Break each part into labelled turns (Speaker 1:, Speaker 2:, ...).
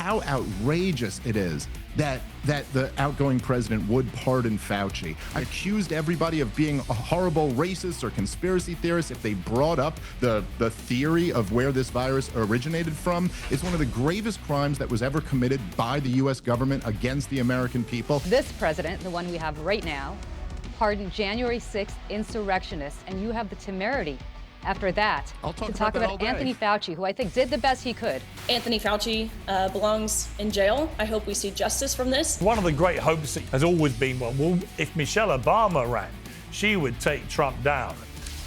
Speaker 1: how outrageous it is that the outgoing president would pardon Fauci. I accused everybody of being a horrible racist or conspiracy theorists if they brought up the theory of where this virus originated from. It's one of the gravest crimes that was ever committed by the U.S. government against the American people.
Speaker 2: This president, the one we have right now, pardoned January 6th insurrectionists, and you have the temerity after that to talk about Anthony Fauci, who I think did the best he could.
Speaker 3: Anthony Fauci belongs in jail. I hope we see justice from this.
Speaker 4: One of the great hopes has always been, well, if Michelle Obama ran, she would take Trump down.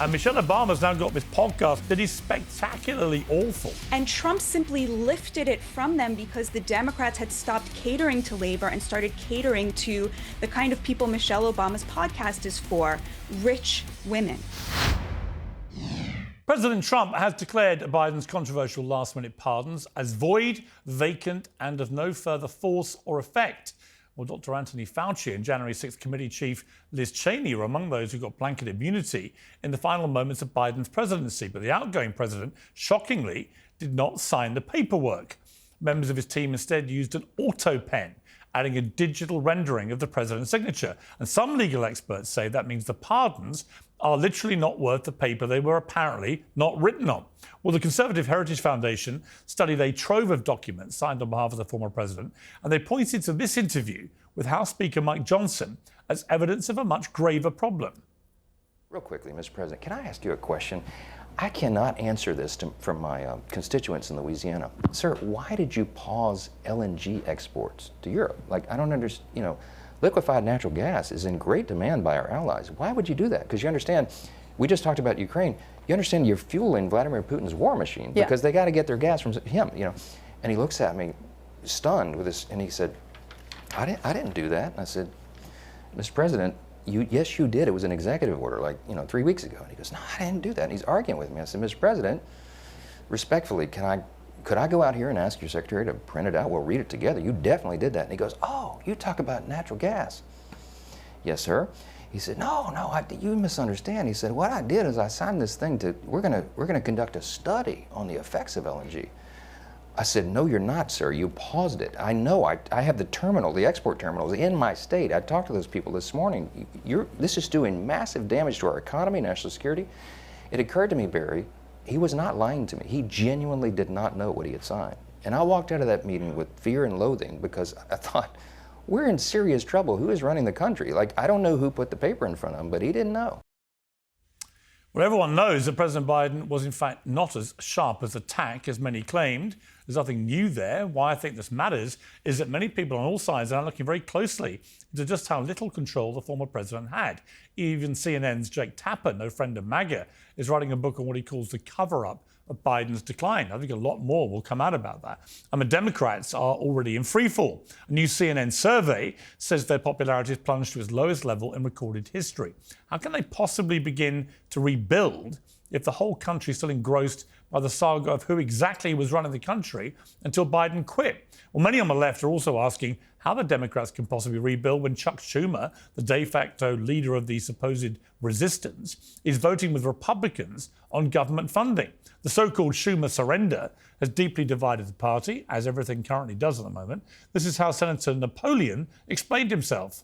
Speaker 4: And Michelle Obama's now got this podcast that is spectacularly awful.
Speaker 5: And Trump simply lifted it from them because the Democrats had stopped catering to labor and started catering to the kind of people Michelle Obama's podcast is for, rich women.
Speaker 4: President Trump has declared Biden's controversial last-minute pardons as void, vacant, and of no further force or effect. Well, Dr. Anthony Fauci and January 6th committee chief Liz Cheney are among those who got blanket immunity in the final moments of Biden's presidency. But the outgoing president, shockingly, did not sign the paperwork. Members of his team instead used an Autopen, adding a digital rendering of the president's signature. And some legal experts say that means the pardons are literally not worth the paper they were apparently not written on. Well, the Conservative Heritage Foundation studied a trove of documents signed on behalf of the former president, and they pointed to this interview with House Speaker Mike Johnson as evidence of a much graver problem.
Speaker 6: Real quickly, Mr. President, can I ask you a question? I cannot answer this from my constituents in Louisiana. Sir, why did you pause LNG exports to Europe? Like, I don't understand, liquefied natural gas is in great demand by our allies. Why would you do that? Because you understand, we just talked about Ukraine. You understand you're fueling Vladimir Putin's war machine because they got to get their gas from him, And he looks at me, stunned with this, and he said, I didn't do that. And I said, Mr. President, yes, you did. It was an executive order, 3 weeks ago. And he goes, no, I didn't do that. And he's arguing with me. I said, Mr. President, respectfully, could I go out here and ask your secretary to print it out? We'll read it together. You definitely did that. And he goes, oh, you talk about natural gas. Yes, sir. He said, no, you misunderstand. He said, what I did is I signed this thing we're gonna conduct a study on the effects of LNG. I said, no, you're not, sir. You paused it. I know. I have the export terminals in my state. I talked to those people this morning. This is doing massive damage to our economy, national security. It occurred to me, Barry, he was not lying to me. He genuinely did not know what he had signed. And I walked out of that meeting with fear and loathing because I thought, we're in serious trouble. Who is running the country? I don't know who put the paper in front of him, but he didn't know.
Speaker 4: Well, everyone knows that President Biden was in fact not as sharp as attack as many claimed. There's nothing new there. Why I think this matters is that many people on all sides are looking very closely into just how little control the former president had. Even CNN's Jake Tapper, no friend of MAGA, is writing a book on what he calls the cover-up of Biden's decline. I think a lot more will come out about that. And the Democrats are already in freefall. A new CNN survey says their popularity has plunged to its lowest level in recorded history. How can they possibly begin to rebuild if the whole country is still engrossed by the saga of who exactly was running the country until Biden quit? Well, many on the left are also asking how the Democrats can possibly rebuild when Chuck Schumer, the de facto leader of the supposed resistance, is voting with Republicans on government funding. The so-called Schumer surrender has deeply divided the party, as everything currently does at the moment. This is how Senator Napoleon explained himself.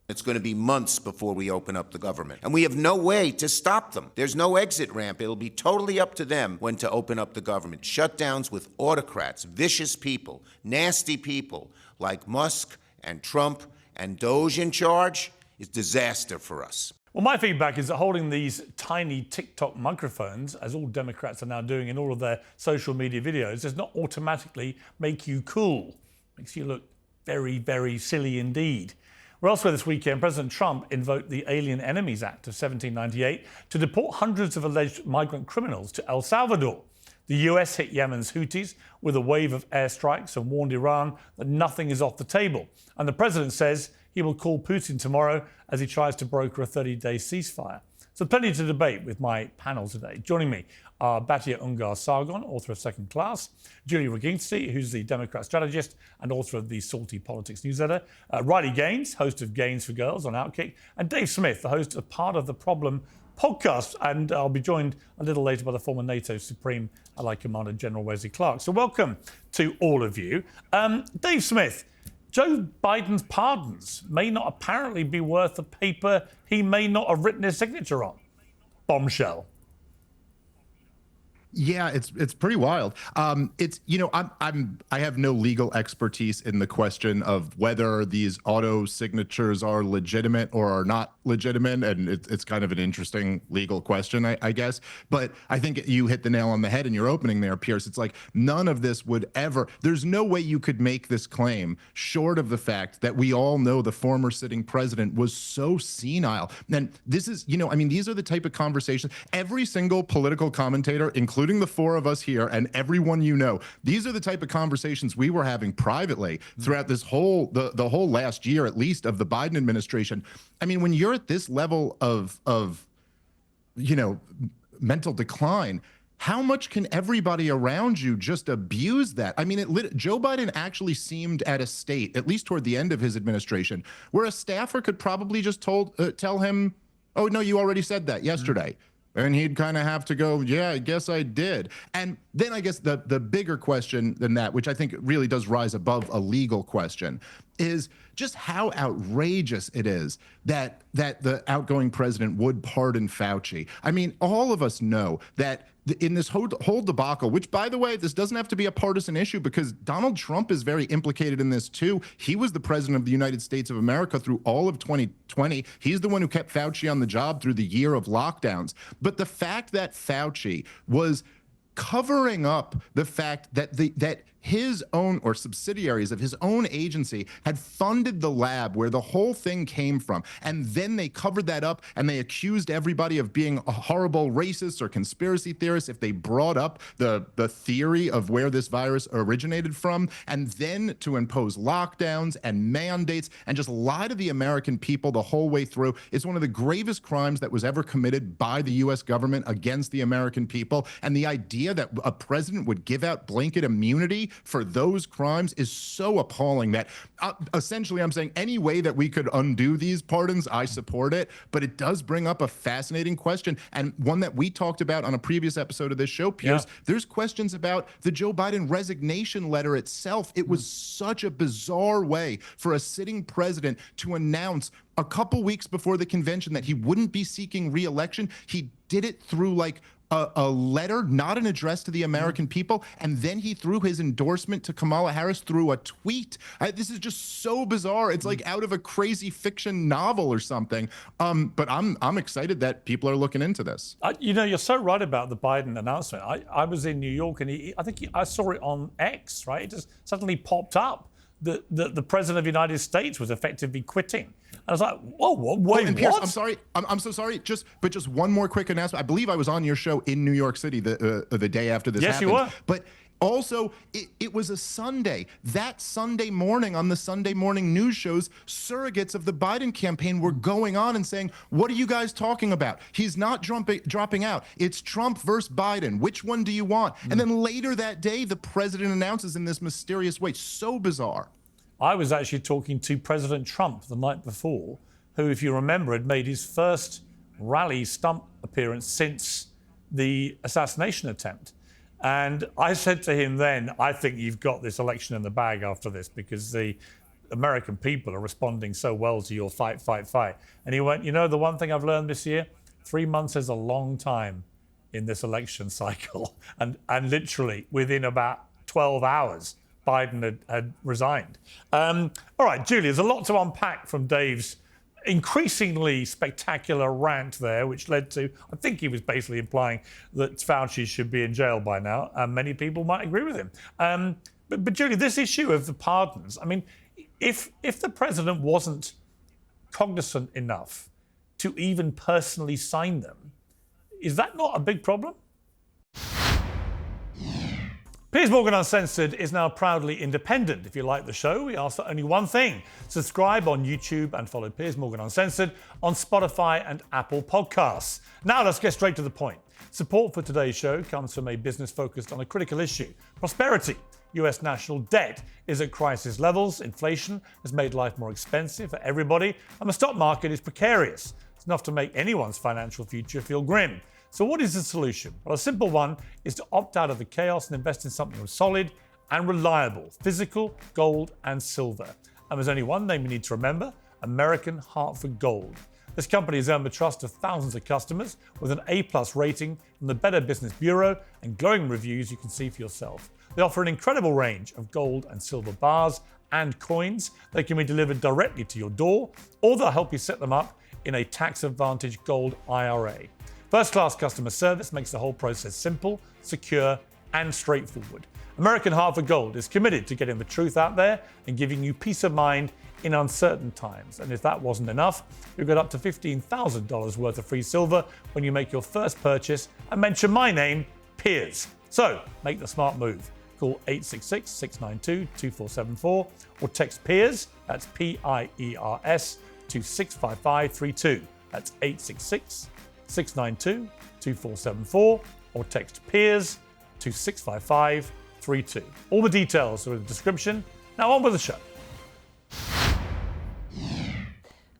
Speaker 7: It's going to be months before we open up the government. And we have no way to stop them. There's no exit ramp. It'll be totally up to them when to open up the government. Shutdowns with autocrats, vicious people, nasty people like Musk and Trump and Doge in charge is disaster for us.
Speaker 4: Well, my feedback is that holding these tiny TikTok microphones, as all Democrats are now doing in all of their social media videos, does not automatically make you cool. Makes you look very, very silly indeed. Well, elsewhere this weekend, President Trump invoked the Alien Enemies Act of 1798 to deport hundreds of alleged migrant criminals to El Salvador. The US hit Yemen's Houthis with a wave of airstrikes and warned Iran that nothing is off the table. And the president says he will call Putin tomorrow as he tries to broker a 30-day ceasefire. So plenty to debate with my panel today. Joining me are Batya Ungar-Sargon, author of Second Class, Julie Roginsky, who's the Democrat strategist and author of the Salty Politics newsletter, Riley Gaines, host of Gaines for Girls on Outkick, and Dave Smith, the host of Part of the Problem, podcast. And I'll be joined a little later by the former NATO Supreme Allied Commander General Wesley Clarke. So welcome to all of you. Dave Smith, Joe Biden's pardons may not apparently be worth the paper he may not have written his signature on. Bombshell.
Speaker 1: Yeah, it's pretty wild. It's, you know, I have no legal expertise in the question of whether these auto signatures are legitimate or are not legitimate, and it's kind of an interesting legal question, I guess. But I think you hit the nail on the head in your opening there, Piers. It's like none of this would ever. There's no way you could make this claim short of the fact that we all know the former sitting president was so senile. And this is, you know, I mean, these are the type of conversations every single political commentator, including the four of us here and everyone you know, these are the type of conversations we were having privately throughout this whole, the whole last year, at least, of the Biden administration. I mean, when you're at this level of you know, mental decline, how much can everybody around you just abuse that? I mean, Joe Biden actually seemed at a state, at least toward the end of his administration, where a staffer could probably just tell him, oh, no, you already said that yesterday. And he'd kind of have to go, yeah, I guess I did. And then I guess the bigger question than that, which I think really does rise above a legal question, is just how outrageous it is that the outgoing president would pardon Fauci. I mean, all of us know that in this whole debacle, which, by the way, this doesn't have to be a partisan issue because Donald Trump is very implicated in this too. He was the president of the United States of America through all of 2020. He's the one who kept Fauci on the job through the year of lockdowns. But the fact that Fauci was covering up the fact that his own, or subsidiaries of his own agency, had funded the lab where the whole thing came from. And then they covered that up and they accused everybody of being a horrible racists or conspiracy theorists if they brought up the theory of where this virus originated from. And then to impose lockdowns and mandates and just lie to the American people the whole way through is one of the gravest crimes that was ever committed by the U.S. government against the American people. And the idea that a president would give out blanket immunity for those crimes is so appalling that essentially I'm saying any way that we could undo these pardons, I support it. But it does bring up a fascinating question, and one that we talked about on a previous episode of this show, Piers. Yeah. There's questions about the Joe Biden resignation letter itself. It was such a bizarre way for a sitting president to announce a couple weeks before the convention that he wouldn't be seeking re-election. He did it through like a letter, not an address to the American people, and then he threw his endorsement to Kamala Harris through a tweet. This is just so bizarre. It's like out of a crazy fiction novel or something. But I'm excited that people are looking into this.
Speaker 4: You know, you're so right about the Biden announcement. I was in New York, and I saw it on X, right? It just suddenly popped up that the president of the United States was effectively quitting. I was like, whoa, wait,
Speaker 1: and Piers,
Speaker 4: what?
Speaker 1: I'm sorry. I'm so sorry. Just one more quick announcement. I believe I was on your show in New York City the day after this happened.
Speaker 4: Yes, you were.
Speaker 1: But also, it was a Sunday. That Sunday morning on the Sunday morning news shows, surrogates of the Biden campaign were going on and saying, what are you guys talking about? He's not dropping out. It's Trump versus Biden. Which one do you want? And then later that day, the president announces in this mysterious way. So bizarre.
Speaker 4: I was actually talking to President Trump the night before, who, if you remember, had made his first rally stump appearance since the assassination attempt. And I said to him then, I think you've got this election in the bag after this because the American people are responding so well to your fight, fight, fight. And he went, you know, the one thing I've learned this year, 3 months is a long time in this election cycle. And literally within about 12 hours, Biden had resigned. All right, Julie, there's a lot to unpack from Dave's increasingly spectacular rant there, which led to, I think he was basically implying that Fauci should be in jail by now, and many people might agree with him. But Julie, this issue of the pardons, I mean, if the president wasn't cognizant enough to even personally sign them, is that not a big problem? Piers Morgan Uncensored is now proudly independent. If you like the show, we ask for only one thing. Subscribe on YouTube and follow Piers Morgan Uncensored on Spotify and Apple Podcasts. Now let's get straight to the point. Support for today's show comes from a business focused on a critical issue: prosperity. US national debt is at crisis levels. Inflation has made life more expensive for everybody, and the stock market is precarious. It's enough to make anyone's financial future feel grim. So what is the solution? Well, a simple one is to opt out of the chaos and invest in something solid and reliable: physical, gold, and silver. And there's only one name you need to remember: American Hartford Gold. This company has earned the trust of thousands of customers with an A+ rating from the Better Business Bureau and glowing reviews you can see for yourself. They offer an incredible range of gold and silver bars and coins. They can be delivered directly to your door, or they'll help you set them up in a tax-advantaged gold IRA. First-class customer service makes the whole process simple, secure, and straightforward. American Hartford Gold is committed to getting the truth out there and giving you peace of mind in uncertain times. And if that wasn't enough, you'll get up to $15,000 worth of free silver when you make your first purchase and mention my name, Piers. So make the smart move. Call 866-692-2474 or text Piers, that's P-I-E-R-S, to 65532. That's 866-692-2474 or text Piers to 65532. All the details are in the description. Now on with the show.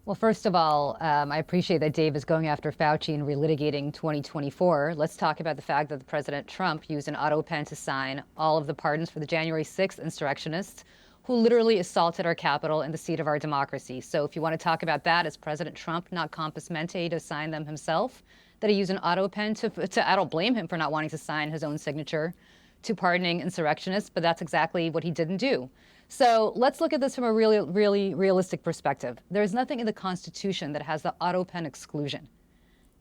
Speaker 2: Well, first of all, I appreciate that Dave is going after Fauci and relitigating 2024. Let's talk about the fact that President Trump used an Autopen to sign all of the pardons for the January 6th insurrectionists who literally assaulted our Capitol and the seat of our democracy. So if you want to talk about that, is President Trump not compos mente to sign them himself? That he used an Autopen to I don't blame him for not wanting to sign his own signature to pardoning insurrectionists, but that's exactly what he didn't do. So let's look at this from a really realistic perspective. There's nothing in the Constitution that has the Autopen exclusion.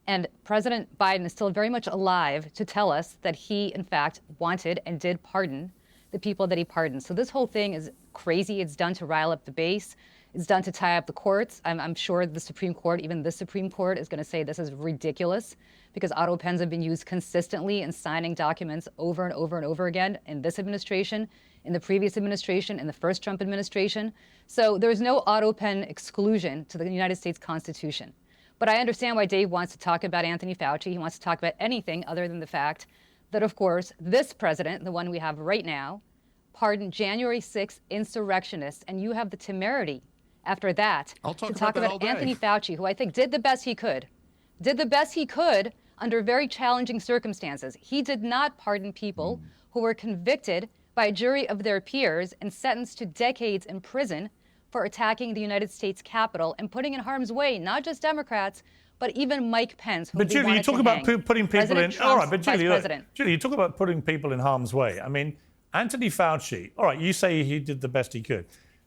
Speaker 2: And President Biden is still very much alive to tell us that he, in fact, wanted and did pardon the people that he pardoned. So this whole thing is crazy. It's done to rile up the base. It's done to tie up the courts. I'm sure the Supreme Court, even the Supreme Court, is going to say this is ridiculous because Autopens have been used consistently in signing documents over and over and over again in this administration, in the previous administration, in the first Trump administration. So there's no Autopen exclusion to the United States Constitution. But I understand why Dave wants to talk about Anthony Fauci. He wants to talk about anything other than the fact that, of course, this president, the one we have right now, pardoned January 6th insurrectionists, and you have the temerity after that to talk about Anthony Fauci, who I think did the best he could under very challenging circumstances. He did not pardon people who were convicted by a jury of their peers and sentenced to decades in prison for attacking the United States Capitol and putting in harm's way not just Democrats, but even Mike Pence.
Speaker 4: But Julie, you talk about putting people in. All right, but Julie, you talk about putting people in harm's way. I mean, Anthony Fauci. All right, you say he did the best he could,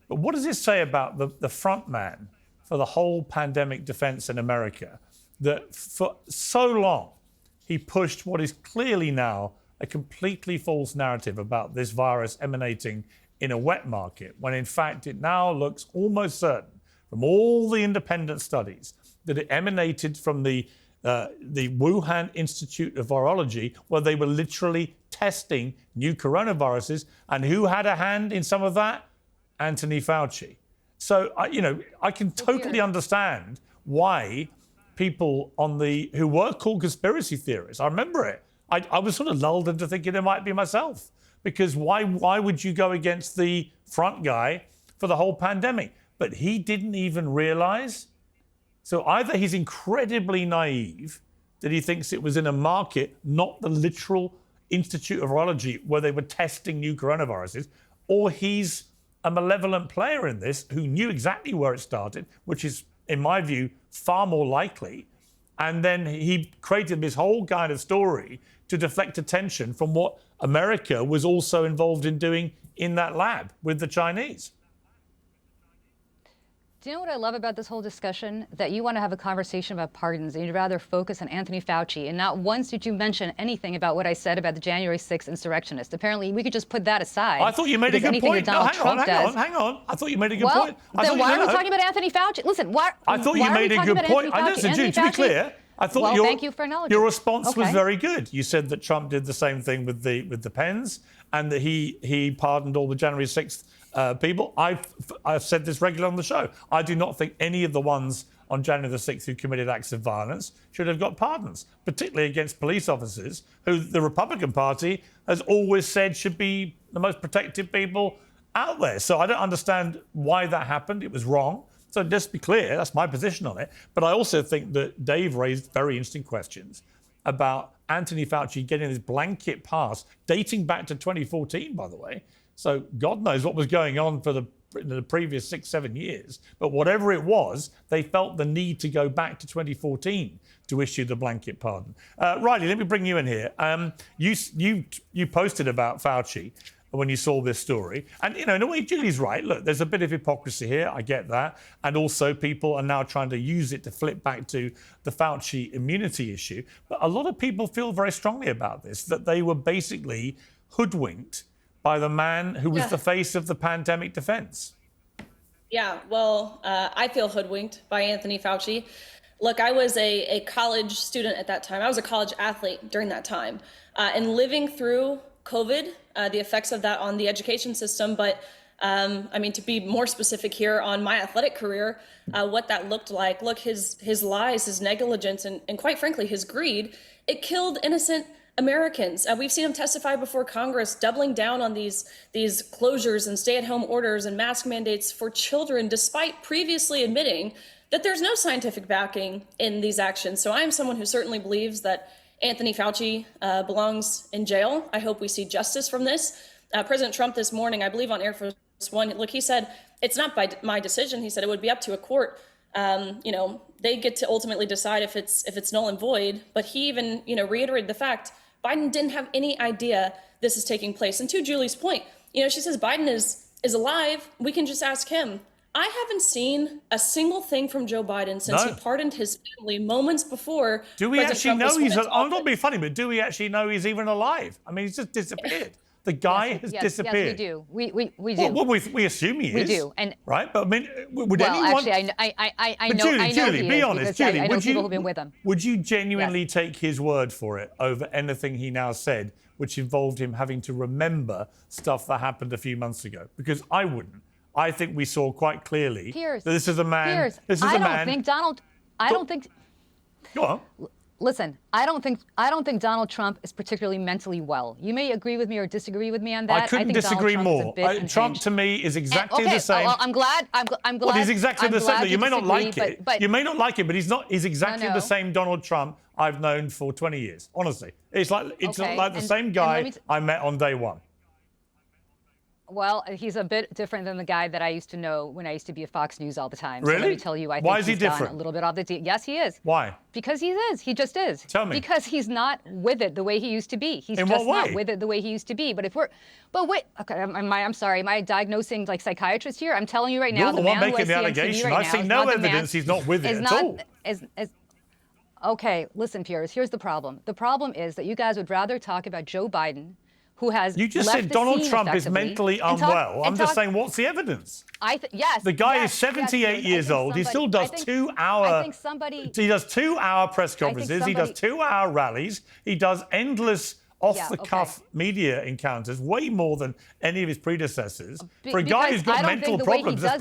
Speaker 4: but what does it say about the front man for the whole pandemic defense in America, that for so long he pushed what is clearly now a completely false narrative about this virus emanating in a wet market, when in fact it now looks almost certain from all the independent studies that it emanated from the Wuhan Institute of Virology, where they were literally testing new coronaviruses. And who had a hand in some of that? Anthony Fauci. So, I can totally understand why people who were called conspiracy theorists, I remember it, I was sort of lulled into thinking it might be myself. Because why would you go against the front guy for the whole pandemic? But he didn't even realize. So either he's incredibly naive that he thinks it was in a market, not the literal Institute of Virology where they were testing new coronaviruses, or he's a malevolent player in this who knew exactly where it started, which is, in my view, far more likely. And then he created this whole kind of story to deflect attention from what America was also involved in doing in that lab with the Chinese.
Speaker 2: Do you know what I love about this whole discussion? That you want to have a conversation about pardons and you'd rather focus on Anthony Fauci. And not once did you mention anything about what I said about the January 6th insurrectionists. Apparently, we could just put that aside.
Speaker 4: I thought you made a good point. No, hang on. I thought you made a good point.
Speaker 2: Then why are we talking about Anthony Fauci? Listen,
Speaker 4: I thought you made a good point. To be clear, I thought
Speaker 2: thank you for acknowledging.
Speaker 4: Your response was very good. You said that Trump did the same thing with the pens, and that he pardoned all the January 6th people. I've said this regularly on the show. I do not think any of the ones on January the 6th who committed acts of violence should have got pardons, particularly against police officers who the Republican Party has always said should be the most protective people out there. So I don't understand why that happened. It was wrong. So just to be clear, that's my position on it. But I also think that Dave raised very interesting questions about Anthony Fauci getting this blanket pass dating back to 2014, by the way. So God knows what was going on for the previous 6-7 years. But whatever it was, they felt the need to go back to 2014 to issue the blanket pardon. Riley, let me bring you in here. You posted about Fauci when you saw this story. And, you know, in a way, Julie's right. Look, there's a bit of hypocrisy here. I get that. And also people are now trying to use it to flip back to the Fauci immunity issue. But a lot of people feel very strongly about this, that they were basically hoodwinked by the man who was the face of the pandemic defense.
Speaker 3: Yeah, well, I feel hoodwinked by Anthony Fauci. Look, I was a college student at that time. I was a college athlete during that time. And living through COVID, the effects of that on the education system, but I mean, to be more specific here on my athletic career, what that looked like. Look, his lies, his negligence, and quite frankly, his greed, it killed innocent Americans. We've seen him testify before Congress, doubling down on these closures and stay-at-home orders and mask mandates for children, despite previously admitting that there's no scientific backing in these actions. So I am someone who certainly believes that Anthony Fauci belongs in jail. I hope we see justice from this. President Trump this morning, I believe on Air Force One, look, he said, it's not by my decision. He said it would be up to a court. You know, they get to ultimately decide if it's null and void. But he even, you know, reiterated the fact Biden didn't have any idea this is taking place. And to Julie's point, you know, she says Biden is alive. We can just ask him. I haven't seen a single thing from Joe Biden since he pardoned his family moments before.
Speaker 4: Do we actually know he's? I'm not being funny, but do we actually know he's even alive? I mean, he's just disappeared. The guy has disappeared.
Speaker 2: Yes, we do. We do.
Speaker 4: Well, we assume he is.
Speaker 2: We do. And
Speaker 4: right, but I mean, would
Speaker 2: well,
Speaker 4: anyone?
Speaker 2: Actually, I know.
Speaker 4: Julie, be honest. Julie,
Speaker 2: I know people who've been with him.
Speaker 4: Would you genuinely take his word for it over anything he now said, which involved him having to remember stuff that happened a few months ago? Because I wouldn't. I think we saw quite clearly that this is a man.
Speaker 2: Piers,
Speaker 4: this is
Speaker 2: I
Speaker 4: a
Speaker 2: don't
Speaker 4: man.
Speaker 2: think Donald. I don't think.
Speaker 4: Go on.
Speaker 2: Listen, I don't think Donald Trump is particularly mentally well. You may agree with me or disagree with me on that.
Speaker 4: I couldn't
Speaker 2: think
Speaker 4: disagree
Speaker 2: Donald Trump
Speaker 4: more. Trump to me is exactly the same.
Speaker 2: Well, I'm glad.
Speaker 4: Well, he's exactly the same. You may not like it.
Speaker 2: But
Speaker 4: you may not like it, but he's not. He's exactly the same Donald Trump I've known for 20 years. Honestly, it's like the same guy I met on day one.
Speaker 2: Well, he's a bit different than the guy that I used to know when I used to be at Fox News all the time.
Speaker 4: Really?
Speaker 2: So let me tell you, I
Speaker 4: Why
Speaker 2: think
Speaker 4: is he
Speaker 2: he's
Speaker 4: different?
Speaker 2: gone a little bit off the deep. Yes, he is.
Speaker 4: Why?
Speaker 2: Because he is. He just is.
Speaker 4: Tell me.
Speaker 2: Because he's not with it the way he used to be. He's
Speaker 4: In
Speaker 2: just
Speaker 4: what way?
Speaker 2: not with it the way he used to be. But wait. Okay, I'm sorry. Am I diagnosing like psychiatrist here? I'm telling you right now.
Speaker 4: You're the one making the allegation. I see no evidence he's not with it at all.
Speaker 2: Okay, listen, Piers. Here's the problem. The problem is that you guys would rather talk about Joe Biden, who has
Speaker 4: You just
Speaker 2: left
Speaker 4: said
Speaker 2: the
Speaker 4: Donald
Speaker 2: scene
Speaker 4: Trump is
Speaker 2: effectively,
Speaker 4: mentally
Speaker 2: and
Speaker 4: unwell. I'm just saying, what's the evidence?
Speaker 2: Yes.
Speaker 4: The guy
Speaker 2: yes,
Speaker 4: is 78
Speaker 2: yes,
Speaker 4: years old. He still does 2-hour.
Speaker 2: I think somebody.
Speaker 4: He does 2-hour press conferences. He does 2-hour rallies. He does endless off-the-cuff media encounters, way more than any of his predecessors. For a guy who's got mental problems, that's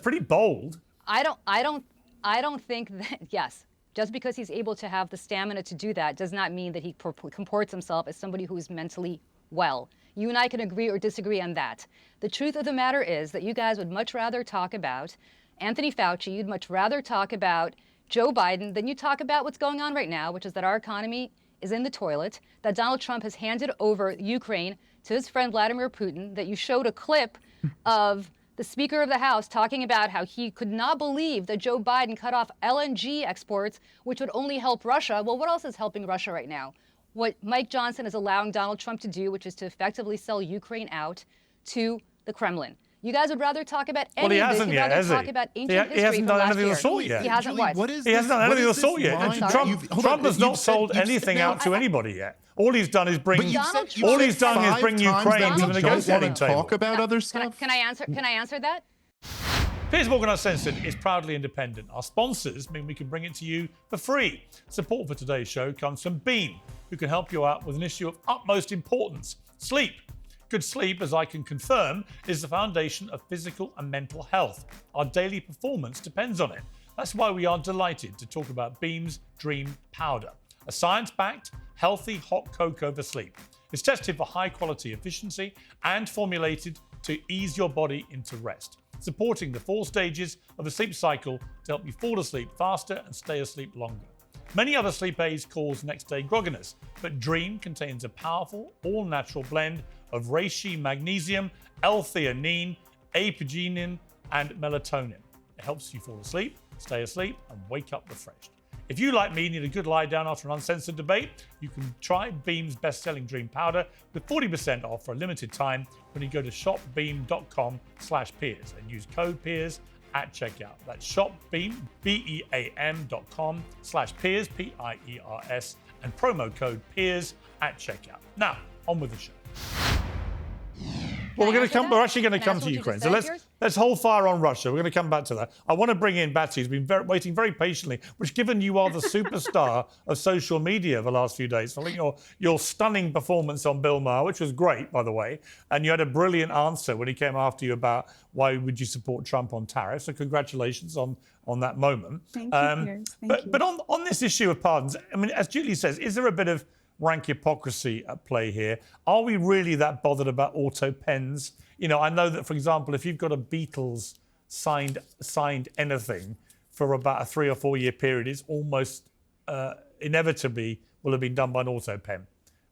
Speaker 4: pretty bold.
Speaker 2: I don't think that. Yes. Just because he's able to have the stamina to do that does not mean that he comports himself as somebody who is mentally well. You and I can agree or disagree on that. The truth of the matter is that you guys would much rather talk about Anthony Fauci, you'd much rather talk about Joe Biden than you talk about what's going on right now, which is that our economy is in the toilet, that Donald Trump has handed over Ukraine to his friend Vladimir Putin, that you showed a clip of the Speaker of the House talking about how he could not believe that Joe Biden cut off LNG exports, which would only help Russia. Well, what else is helping Russia right now? What Mike Johnson is allowing Donald Trump to do, which is to effectively sell Ukraine out to the Kremlin. You guys would rather talk about any of this. You'd rather talk about ancient history.
Speaker 4: He hasn't done anything of the sort yet.
Speaker 2: He hasn't what?
Speaker 4: He hasn't done anything of the sort yet. Trump has not sold anything out to anybody yet. All he's done is bring Ukraine to the negotiating table.
Speaker 1: Talk about other stuff.
Speaker 2: Can I answer that?
Speaker 4: Piers Morgan Uncensored is proudly independent. Our sponsors mean we can bring it to you for free. Support for today's show comes from Beam, who can help you out with an issue of utmost importance: sleep. Good sleep, as I can confirm, is the foundation of physical and mental health. Our daily performance depends on it. That's why we are delighted to talk about Beam's Dream Powder, a science-backed, healthy hot cocoa for sleep. It's tested for high-quality efficiency and formulated to ease your body into rest. supporting the 4 stages of a sleep cycle to help you fall asleep faster and stay asleep longer. Many other sleep aids cause next-day grogginess, but Dream contains a powerful, all-natural blend of reishi magnesium, L-theanine, apigenin, and melatonin. It helps you fall asleep, stay asleep, and wake up refreshed. If you, like me, need a good lie down after an uncensored debate, you can try Beam's best-selling Dream Powder with 40% off for a limited time when you go to shopbeam.com/Piers and use code Piers at checkout. That's shopbeam, BEAM.com/Piers, P-I-E-R-S, and promo code Piers at checkout. Now, on with the show. Well, we're actually going to come to Ukraine. So let's hold fire on Russia. We're going to come back to that. I want to bring in Batya, who's been waiting very patiently, which, given you are the superstar of social media the last few days, I think your stunning performance on Bill Maher, which was great, by the way, and you had a brilliant answer when he came after you about why would you support Trump on tariffs. So congratulations on that moment.
Speaker 5: Thank you, Piers. Thank you.
Speaker 4: But on this issue of pardons, I mean, as Julie says, is there a bit of rank hypocrisy at play here? Are we really that bothered about autopens? You know, I know that, for example, if you've got a Beatles signed anything for about a 3 or 4 year period, it's almost inevitably will have been done by an autopen,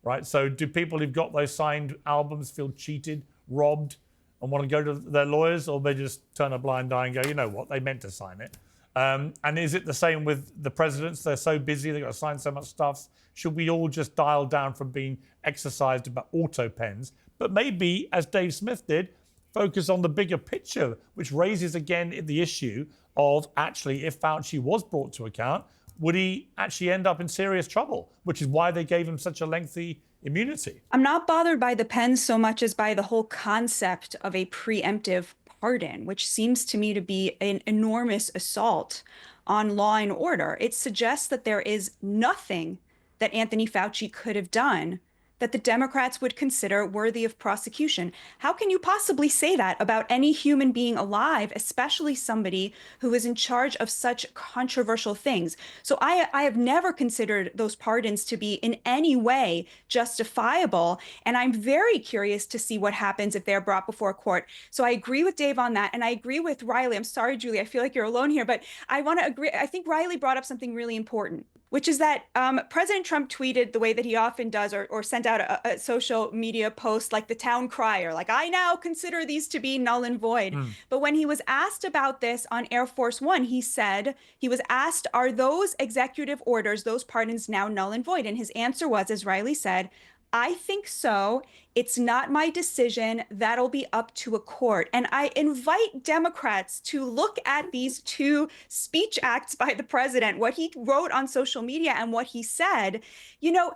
Speaker 4: right? So do people who've got those signed albums feel cheated, robbed, and want to go to their lawyers, or they just turn a blind eye and go, you know what, they meant to sign it? And is it the same with the presidents? They're so busy, they've got to sign so much stuff. Should we all just dial down from being exercised about autopens, but maybe, as Dave Smith did, focus on the bigger picture, which raises again the issue of actually, if Fauci was brought to account, would he actually end up in serious trouble, which is why they gave him such a lengthy immunity?
Speaker 5: I'm not bothered by the pens so much as by the whole concept of a preemptive pardon, which seems to me to be an enormous assault on law and order. It suggests that there is nothing that Anthony Fauci could have done that the Democrats would consider worthy of prosecution. How can you possibly say that about any human being alive, especially somebody who is in charge of such controversial things? So I have never considered those pardons to be in any way justifiable. And I'm very curious to see what happens if they're brought before court. So I agree with Dave on that. And I agree with Riley. I'm sorry, Julie, I feel like you're alone here, but I want to agree. I think Riley brought up something really important, which is that President Trump tweeted the way that he often does, or sent out a social media post like the town crier, like, I now consider these to be null and void. But when he was asked about this on Air Force One, he said, he was asked, are those executive orders, those pardons, now null and void? And his answer was, as Riley said, I think so. It's not my decision. That'll be up to a court. And I invite Democrats to look at these two speech acts by the president, what he wrote on social media and what he said. You know,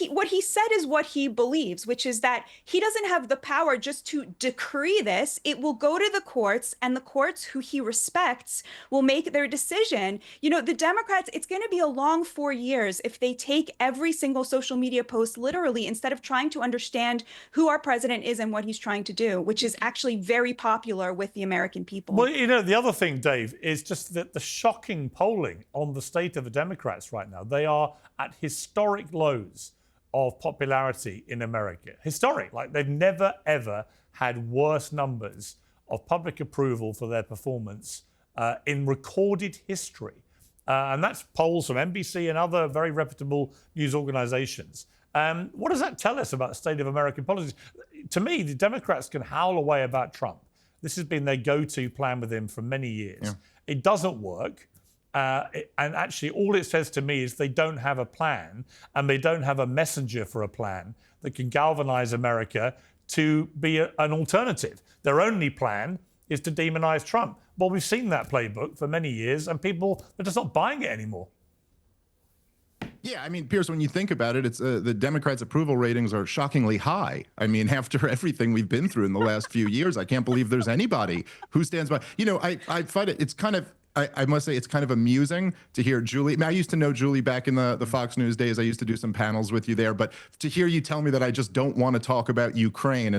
Speaker 5: what he said is what he believes, which is that he doesn't have the power just to decree this. It will go to the courts, and the courts who he respects will make their decision. You know, the Democrats, it's going to be a long 4 years if they take every single social media post literally, instead of trying to understand who our president is and what he's trying to do, which is actually very popular with the American people.
Speaker 4: Well, you know, the other thing, Dave, is just that the shocking polling on the state of the Democrats right now, they are at historic lows of popularity in America. Historic, like they've never, ever had worse numbers of public approval for their performance in recorded history. And that's polls from NBC and other very reputable news organizations. What does that tell us about the state of American politics? To me, the Democrats can howl away about Trump. This has been their go-to plan with him for many years. Yeah. It doesn't work. And actually, all it says to me is they don't have a plan, and they don't have a messenger for a plan that can galvanize America to be an alternative. Their only plan is to demonize Trump. Well, we've seen that playbook for many years, and people are just not buying it anymore.
Speaker 1: Yeah, I mean, Piers, when you think about it, it's the Democrats' approval ratings are shockingly high. I mean, after everything we've been through in the last few years, I can't believe there's anybody who stands by. You know, I find it's kind of, I must say, it's kind of amusing to hear Julie. I mean, I used to know Julie back in the Fox News days. I used to do some panels with you there. But to hear you tell me that I just don't want to talk about Ukraine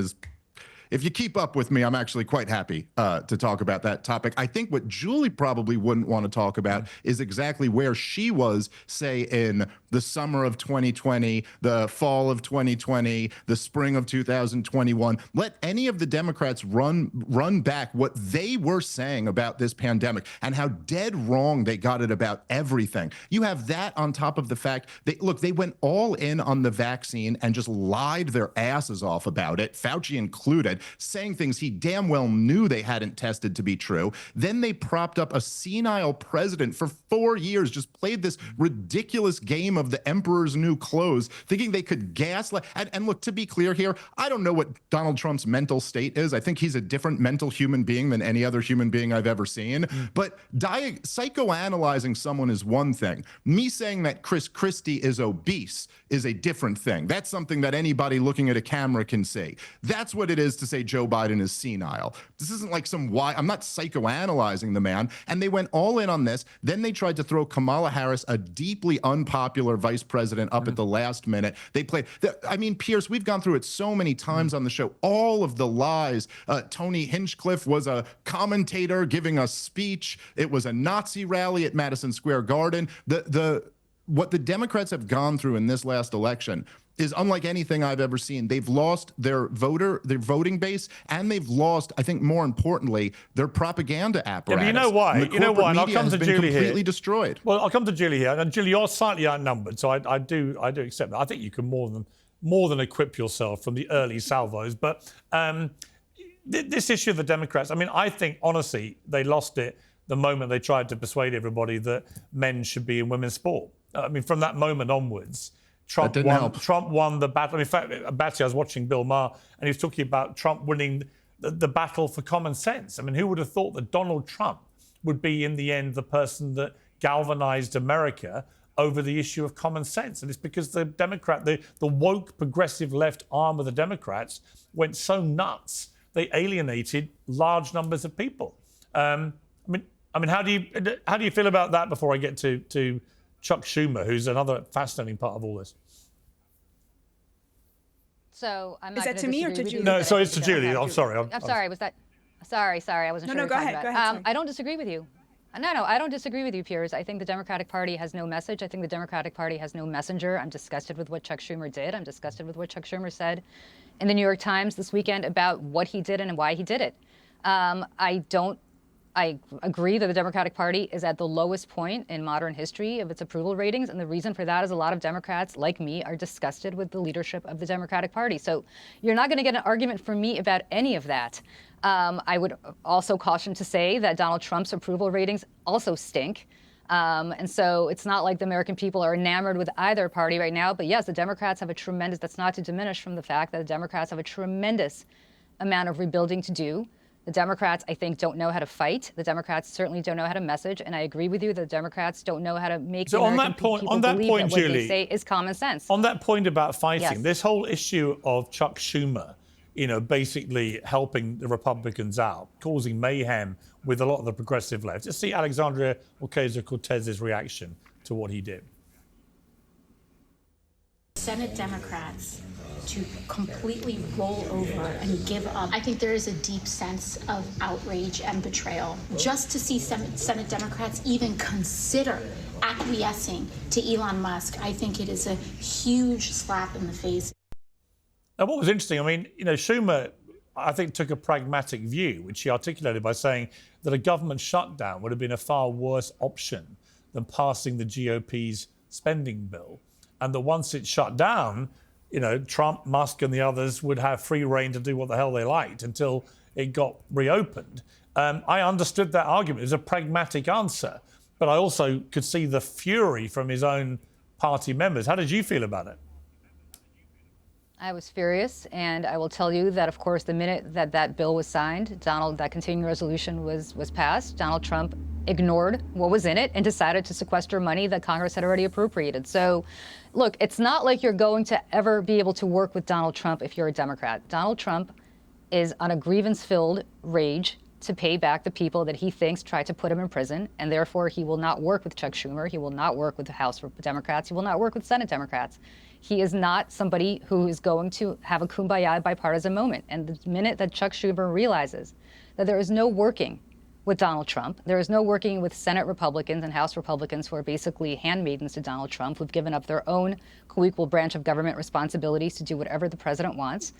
Speaker 1: if you keep up with me, I'm actually quite happy to talk about that topic. I think what Julie probably wouldn't want to talk about is exactly where she was, say, in the summer of 2020, the fall of 2020, the spring of 2021. Let any of the Democrats run back what they were saying about this pandemic and how dead wrong they got it about everything. You have that on top of the fact they went all in on the vaccine and just lied their asses off about it, Fauci included, saying things he damn well knew they hadn't tested to be true. Then they propped up a senile president for 4 years, just played this ridiculous game of the emperor's new clothes, thinking they could gaslight. And look, to be clear here, I don't know what Donald Trump's mental state is. I think he's a different mental human being than any other human being I've ever seen. But psychoanalyzing someone is one thing. Me saying that Chris Christie is obese is a different thing. That's something that anybody looking at a camera can see. That's what it is to say Joe Biden is senile. This isn't like I'm not psychoanalyzing the man. And they went all in on this. Then they tried to throw Kamala Harris, a deeply unpopular vice president, up at the last minute. They played, Piers, we've gone through it so many times on the show. All of the lies. Tony Hinchcliffe was a commentator giving a speech. It was a Nazi rally at Madison Square Garden. What the Democrats have gone through in this last election is unlike anything I've ever seen. They've lost their voting base, and they've lost, I think more importantly, their propaganda apparatus.
Speaker 4: Yeah, but you know why? And I'll come to Julie here.
Speaker 1: Completely destroyed.
Speaker 4: Well, I'll come to Julie here. And Julie, you're slightly outnumbered, so I do accept that. I think you can more than equip yourself from the early salvos. But this issue of the Democrats, I think, honestly, they lost it the moment they tried to persuade everybody that men should be in women's sport. From that moment onwards, Trump won the battle. In fact, Batya, I was watching Bill Maher, and he was talking about Trump winning the battle for common sense. Who would have thought that Donald Trump would be, in the end, the person that galvanized America over the issue of common sense? And it's because the woke progressive left arm of the Democrats went so nuts, they alienated large numbers of people. How do you feel about that before I get to Chuck Schumer, who's another fascinating part of all this?
Speaker 2: So I'm not.
Speaker 5: Is that to me or to Julie?
Speaker 4: No, sorry, it's to Julie. I'm sorry.
Speaker 2: I'm sorry. Was that? Sorry. I wasn't sure.
Speaker 5: No, go ahead.
Speaker 2: I don't disagree with you. No, I don't disagree with you, Piers. I think the Democratic Party has no message. I think the Democratic Party has no messenger. I'm disgusted with what Chuck Schumer did. I'm disgusted with what Chuck Schumer said in the New York Times this weekend about what he did and why he did it. I agree that the Democratic Party is at the lowest point in modern history of its approval ratings. And the reason for that is a lot of Democrats, like me, are disgusted with the leadership of the Democratic Party. So you're not going to get an argument from me about any of that. I would also caution to say that Donald Trump's approval ratings also stink. And so it's not like the American people are enamored with either party right now. But yes, the Democrats have that's not to diminish from the fact that the Democrats have a tremendous amount of rebuilding to do. The Democrats, I think, don't know how to fight. The Democrats certainly don't know how to message. And I agree with you that the Democrats don't know how to make the American people believe that what they say is common sense.
Speaker 4: On that point about fighting,
Speaker 2: Yes.
Speaker 4: This whole issue of Chuck Schumer, basically helping the Republicans out, causing mayhem with a lot of the progressive left. Just see Alexandria Ocasio-Cortez's reaction to what he did.
Speaker 8: Senate Democrats to completely roll over and give up. I think there is a deep sense of outrage and betrayal. Just to see Senate Democrats even consider acquiescing to Elon Musk, I think it is a huge slap in the face.
Speaker 4: Now, what was interesting, Schumer, I think, took a pragmatic view, which he articulated by saying that a government shutdown would have been a far worse option than passing the GOP's spending bill. And that once it shut down, Trump, Musk and the others would have free rein to do what the hell they liked until it got reopened. I understood that argument. It was a pragmatic answer, but I also could see the fury from his own party members. How did you feel about it?
Speaker 2: I was furious, and I will tell you that, of course, the minute that bill was signed, that continuing resolution was passed, Donald Trump ignored what was in it and decided to sequester money that Congress had already appropriated. So, look, it's not like you're going to ever be able to work with Donald Trump if you're a Democrat. Donald Trump is on a grievance-filled rage to pay back the people that he thinks tried to put him in prison, and therefore he will not work with Chuck Schumer. He will not work with the House Democrats. He will not work with Senate Democrats. He is not somebody who is going to have a kumbaya bipartisan moment. And the minute that Chuck Schumer realizes that there is no working with Donald Trump, there is no working with Senate Republicans and House Republicans who are basically handmaidens to Donald Trump, who've given up their own co-equal branch of government responsibilities to do whatever the president wants,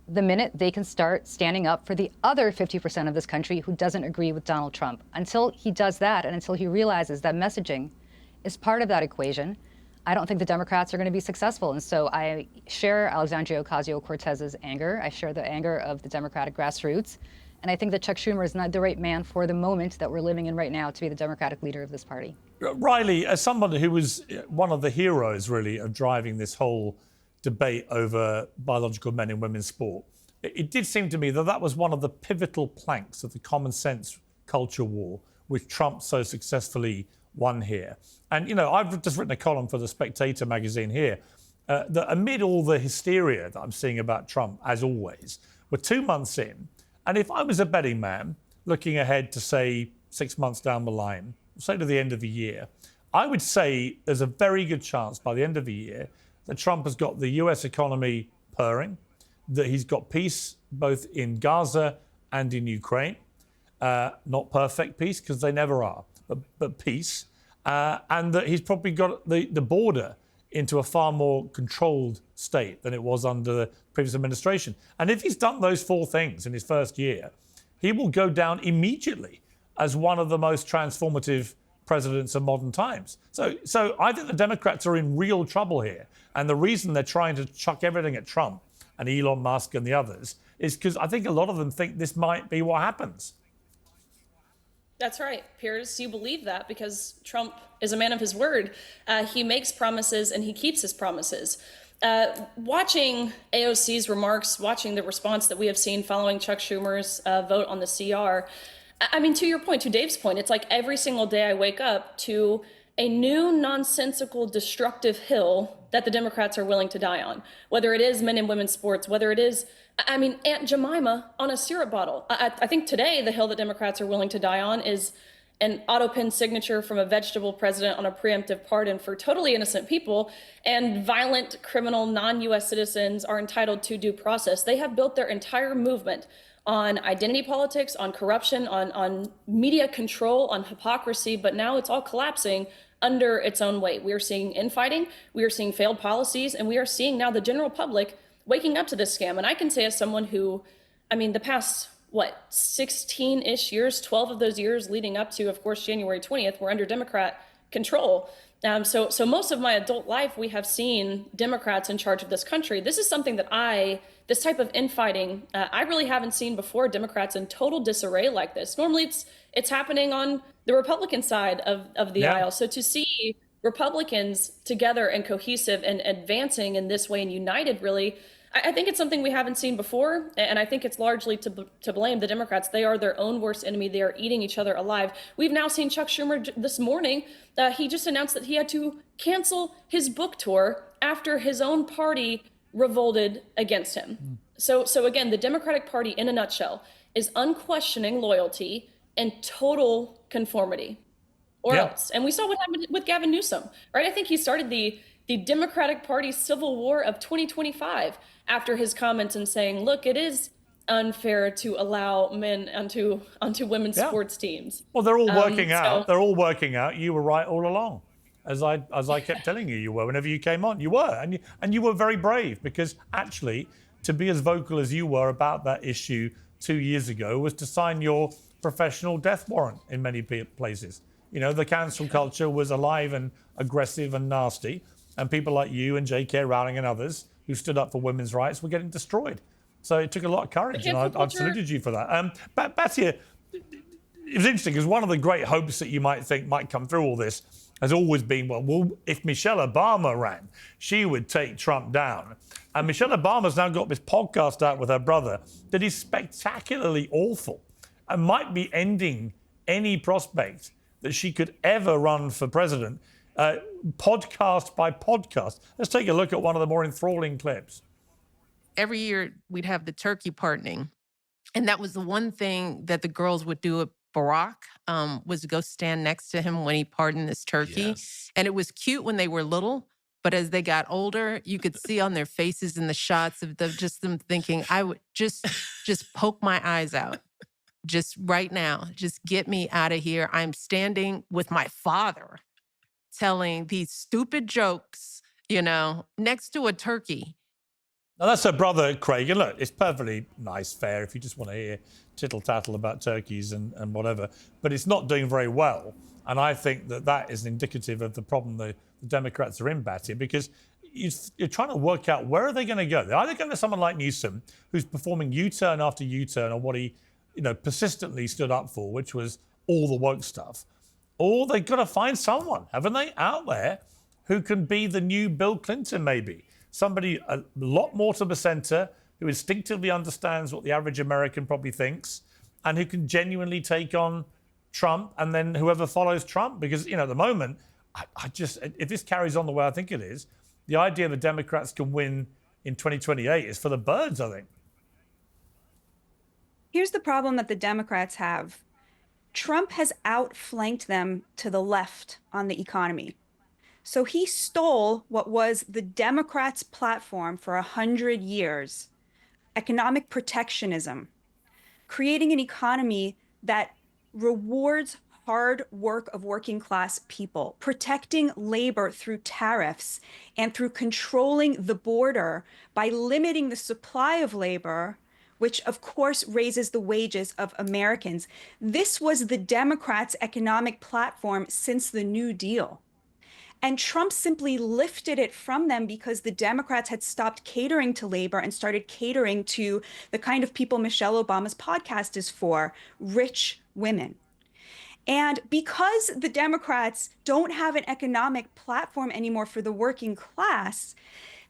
Speaker 2: the minute they can start standing up for the other 50% of this country who doesn't agree with Donald Trump. Until he does that, and until he realizes that messaging is part of that equation, I don't think the Democrats are going to be successful. And so I share Alexandria Ocasio-Cortez's anger. I share the anger of the Democratic grassroots. And I think that Chuck Schumer is not the right man for the moment that we're living in right now to be the Democratic leader of this party.
Speaker 4: Riley, as somebody who was one of the heroes, really, of driving this whole debate over biological men in women's sport, it did seem to me that that was one of the pivotal planks of the common sense culture war, which Trump so successfully won here. And, you know, I've just written a column for the Spectator magazine here, that amid all the hysteria that I'm seeing about Trump, as always, we're 2 months in, and if I was a betting man looking ahead to, say, 6 months down the line, say to the end of the year, I would say there's a very good chance by the end of the year that Trump has got the US economy purring, that he's got peace both in Gaza and in Ukraine. Not perfect peace, because they never are, but peace. And that he's probably got the border into a far more controlled state than it was under the previous administration. And if he's done those 4 things in his first year, he will go down immediately as one of the most transformative presidents of modern times. So I think the Democrats are in real trouble here. And the reason they're trying to chuck everything at Trump and Elon Musk and the others is because I think a lot of them think this might be what happens.
Speaker 3: That's right, Piers. You believe that because Trump is a man of his word. He makes promises and he keeps his promises. Watching AOC's remarks, watching the response that we have seen following Chuck Schumer's vote on the CR, I mean, to your point, to Dave's point, it's like every single day I wake up to a new nonsensical, destructive hill that the Democrats are willing to die on, whether it is men and women's sports, whether it is, I mean, Aunt Jemima on a syrup bottle. I think today the hill that Democrats are willing to die on is an Autopen signature from a vegetable president on a preemptive pardon for totally innocent people, and violent criminal non-US citizens are entitled to due process. They have built their entire movement on identity politics, on corruption, on media control, on hypocrisy, but now it's all collapsing under its own weight. We are seeing infighting, we are seeing failed policies, and we are seeing now the general public waking up to this scam. And I can say as someone who, I mean, the past, 16-ish years, 12 of those years leading up to, of course, January 20th, were under Democrat control. So most of my adult life, we have seen Democrats in charge of this country. This is something that this type of infighting, I really haven't seen before. Democrats in total disarray like this. Normally it's happening on the Republican side of the aisle. So to see Republicans together and cohesive and advancing in this way and united, really, I think it's something we haven't seen before. And I think it's largely to blame the Democrats. They are their own worst enemy. They are eating each other alive. We've now seen Chuck Schumer this morning. He just announced that he had to cancel his book tour after his own party revolted against him. So again, the Democratic Party in a nutshell is unquestioning loyalty and total conformity or else. And we saw what happened with Gavin Newsom, right? I think he started the Democratic Party civil war of 2025 after his comments and saying, look, it is unfair to allow men onto women's sports teams.
Speaker 4: Well, they're all working out. They're all working out. You were right all along. As I kept telling you were. Whenever you came on, you were. And you were very brave, because actually to be as vocal as you were about that issue 2 years ago was to sign your professional death warrant in many places. You know, the cancel culture was alive and aggressive and nasty, and people like you and J.K. Rowling and others who stood up for women's rights were getting destroyed. So it took a lot of courage, and I've saluted you for that. Batya, it was interesting, because one of the great hopes that you might think might come through all this has always been, well, if Michelle Obama ran, she would take Trump down. And Michelle Obama's now got this podcast out with her brother that is spectacularly awful and might be ending any prospect that she could ever run for president, podcast by podcast. Let's take a look at one of the more enthralling clips.
Speaker 9: Every year we'd have the turkey pardoning. And that was the one thing that the girls would do at Barack, was to go stand next to him when he pardoned this turkey. Yes. And it was cute when they were little, But as they got older, you could see on their faces in the shots of them thinking, I would just poke my eyes out. Just right now, just get me out of here. I'm standing with my father telling these stupid jokes, next to a turkey.
Speaker 4: Now, that's her brother, Craig. And look, it's perfectly nice, fair, if you just want to hear tittle-tattle about turkeys and whatever. But it's not doing very well. And I think that is indicative of the problem the Democrats are in, Batya, because you're trying to work out where are they going to go. They're either going to someone like Newsom, who's performing U-turn after U-turn on what he persistently stood up for, which was all the woke stuff, or they've got to find someone, haven't they, out there who can be the new Bill Clinton, maybe. Somebody a lot more to the centre, who instinctively understands what the average American probably thinks, and who can genuinely take on Trump and then whoever follows Trump. Because, at the moment, I just, if this carries on the way I think it is, the idea the Democrats can win in 2028 is for the birds, I think.
Speaker 5: Here's the problem that the Democrats have. Trump has outflanked them to the left on the economy. So he stole what was the Democrats' platform for 100 years, economic protectionism, creating an economy that rewards hard work of working class people, protecting labor through tariffs and through controlling the border by limiting the supply of labor, which of course raises the wages of Americans. This was the Democrats' economic platform since the New Deal. And Trump simply lifted it from them because the Democrats had stopped catering to labor and started catering to the kind of people Michelle Obama's podcast is for, rich women. And because the Democrats don't have an economic platform anymore for the working class,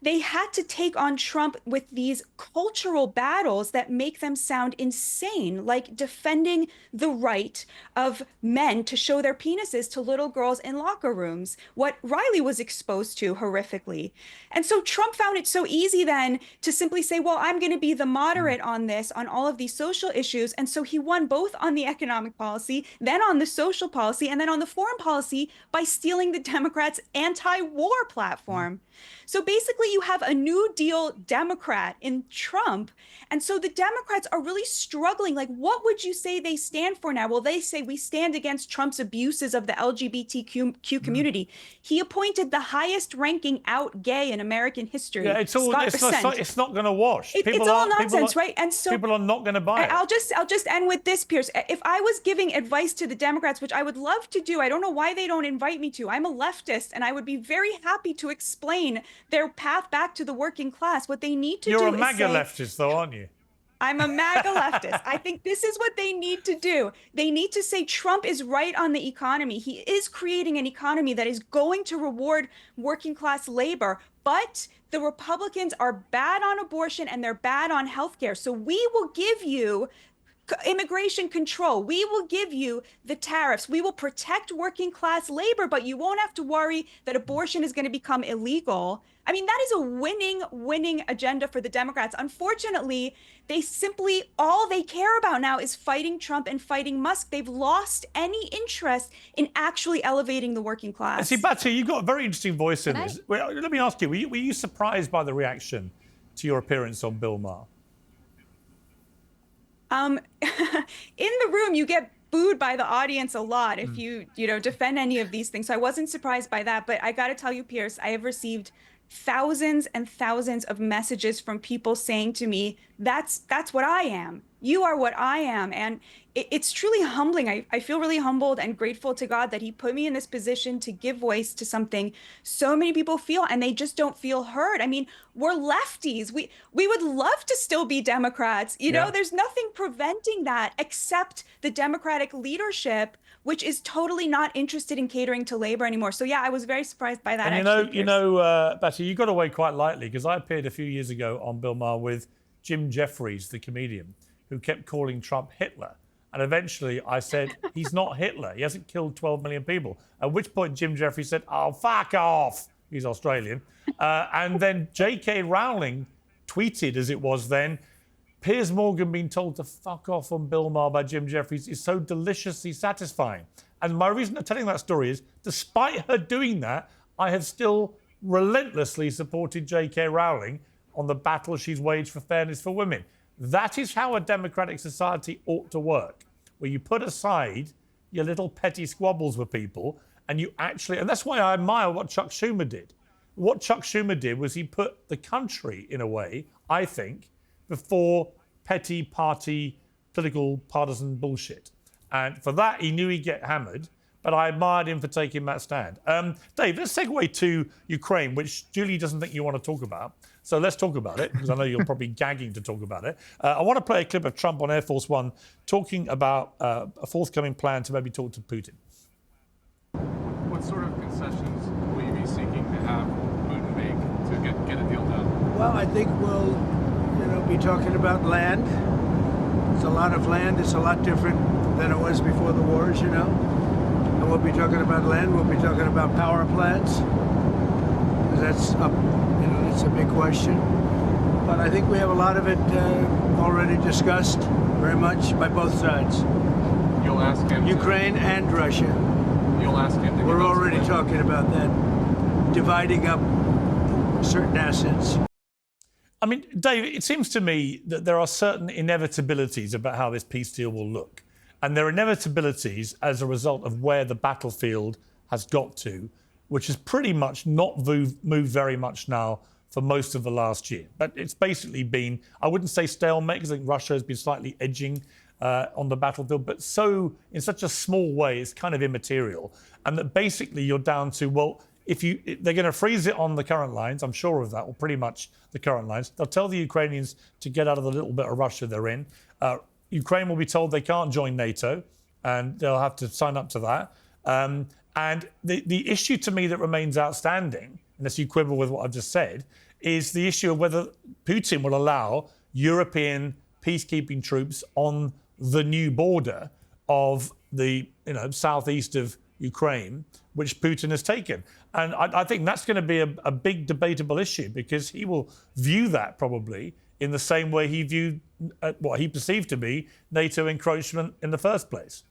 Speaker 5: they had to take on Trump with these cultural battles that make them sound insane, like defending the right of men to show their penises to little girls in locker rooms, what Riley was exposed to horrifically. And so Trump found it so easy then to simply say, well, I'm going to be the moderate on this, on all of these social issues. And so he won both on the economic policy, then on the social policy, and then on the foreign policy by stealing the Democrats' anti-war platform. So basically, you have a New Deal Democrat in Trump. And so the Democrats are really struggling. Like, what would you say they stand for now? Well, they say we stand against Trump's abuses of the LGBTQ community. He appointed the highest ranking out gay in American history.
Speaker 4: Yeah, it's not going to wash.
Speaker 5: It's all nonsense, right? And so
Speaker 4: people are not going to buy it.
Speaker 5: I'll just end with this, Piers. If I was giving advice to the Democrats, which I would love to do, I don't know why they don't invite me to. I'm a leftist, and I would be very happy to explain their path back to the working class. What they need to do is
Speaker 4: You're a MAGA leftist, though, aren't you?
Speaker 5: I'm a MAGA leftist. I think this is what they need to do. They need to say Trump is right on the economy. He is creating an economy that is going to reward working class labor, but the Republicans are bad on abortion and they're bad on healthcare. So we will give you immigration control. We will give you the tariffs. We will protect working class labor, but you won't have to worry that abortion is going to become illegal. I mean, that is a winning agenda for the Democrats. Unfortunately, they simply, all they care about now is fighting Trump and fighting Musk. They've lost any interest in actually elevating the working class.
Speaker 4: See, Batya, you've got a very interesting voice in this. Well, let me ask you, were you surprised by the reaction to your appearance on Bill Maher?
Speaker 5: In the room, you get booed by the audience a lot if you defend any of these things. So I wasn't surprised by that. But I got to tell you, Piers, I have received thousands and thousands of messages from people saying to me, that's what I am. You are what I am. And it's truly humbling. I feel really humbled and grateful to God that he put me in this position to give voice to something so many people feel, and they just don't feel heard. I mean, we're lefties. We would love to still be Democrats. You know, there's nothing preventing that except the Democratic leadership, which is totally not interested in catering to labor anymore. So yeah, I was very surprised by that.
Speaker 4: And Batya, you got away quite lightly, because I appeared a few years ago on Bill Maher with Jim Jeffries, the comedian, who kept calling Trump Hitler. And eventually I said, he's not Hitler. He hasn't killed 12 million people. At which point Jim Jeffries said, oh, fuck off. He's Australian. And then J.K. Rowling tweeted, as it was then, Piers Morgan being told to fuck off on Bill Maher by Jim Jeffries is so deliciously satisfying. And my reason for telling that story is, despite her doing that, I have still relentlessly supported J.K. Rowling on the battle she's waged for fairness for women. That is how a democratic society ought to work, where you put aside your little petty squabbles with people and you actually, and that's why I admire what Chuck Schumer did. What Chuck Schumer did was he put the country, in a way, I think, before petty party, political, partisan bullshit. And for that, he knew he'd get hammered, but I admired him for taking that stand. Dave, let's segue to Ukraine, which Julie doesn't think you want to talk about. So let's talk about it, because I know you're probably gagging to talk about it. I want to play a clip of Trump on Air Force One talking about a forthcoming plan to maybe talk to Putin.
Speaker 10: What sort of concessions will you be seeking to have Putin make to get a deal done?
Speaker 11: Well, I think we'll, be talking about land. It's a lot of land. It's a lot different than it was before the wars, And we'll be talking about land. We'll be talking about power plants. Because that's up, it's a big question. But I think we have a lot of it already discussed very much by both sides.
Speaker 10: You'll ask him.
Speaker 11: Ukraine and Russia.
Speaker 10: You'll ask him to.
Speaker 11: We're already talking about that, dividing up certain assets.
Speaker 4: I mean, Dave, it seems to me that there are certain inevitabilities about how this peace deal will look. And there are inevitabilities as a result of where the battlefield has got to, which has pretty much not moved very much now for most of the last year. But it's basically been, I wouldn't say stalemate, because I think Russia has been slightly edging on the battlefield, but in such a small way, it's kind of immaterial. And that basically you're down to, well, they're going to freeze it on the current lines, I'm sure of that, or pretty much the current lines. They'll tell the Ukrainians to get out of the little bit of Russia they're in. Ukraine will be told they can't join NATO, and they'll have to sign up to that. And the issue to me that remains outstanding, unless you quibble with what I've just said, is the issue of whether Putin will allow European peacekeeping troops on the new border of the southeast of Ukraine, which Putin has taken. And I think that's going to be a big debatable issue, because he will view that probably in the same way he viewed what he perceived to be NATO encroachment in the first place.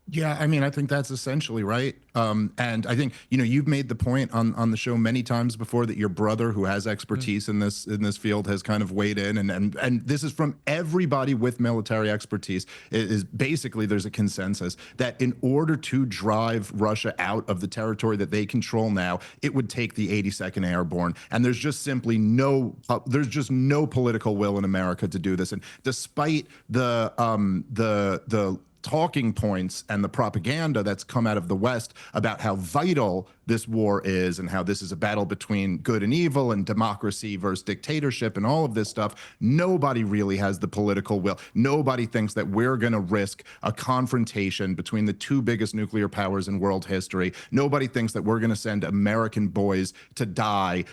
Speaker 1: Yeah, I mean, I think that's essentially right. And I think, you've made the point on the show many times before that your brother, who has expertise in this field, has kind of weighed in. And this is from everybody with military expertise, is basically there's a consensus that in order to drive Russia out of the territory that they control now, it would take the 82nd Airborne. And there's just simply no political will in America to do this. And despite the talking points and the propaganda that's come out of the West about how vital this war is and how this is a battle between good and evil and democracy versus dictatorship and all of this stuff, nobody really has the political will. Nobody thinks that we're going to risk a confrontation between the two biggest nuclear powers in world history. Nobody thinks that we're going to send American boys to die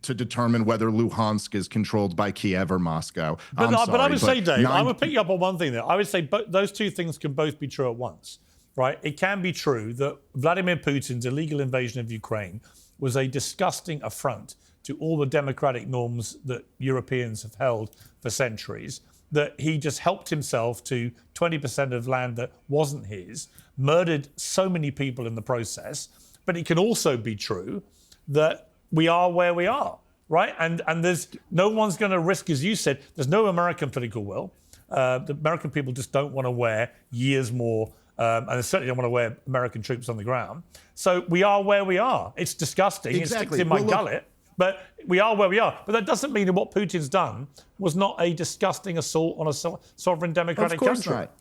Speaker 1: to determine whether Luhansk is controlled by Kiev or Moscow.
Speaker 4: But I would say, Dave, I would pick you up on one thing there. I would say those two things can both be true at once, right? It can be true that Vladimir Putin's illegal invasion of Ukraine was a disgusting affront to all the democratic norms that Europeans have held for centuries, that he just helped himself to 20% of land that wasn't his, murdered so many people in the process. But it can also be true that we are where we are, right? And there's no one's going to risk, as you said, there's no American political will. The American people just don't want to wear years more, and they certainly don't want to wear American troops on the ground. So we are where we are. It's disgusting. Exactly. It sticks in my gullet, but we are where we are. But that doesn't mean that what Putin's done was not a disgusting assault on a sovereign democratic country.
Speaker 1: Of course not.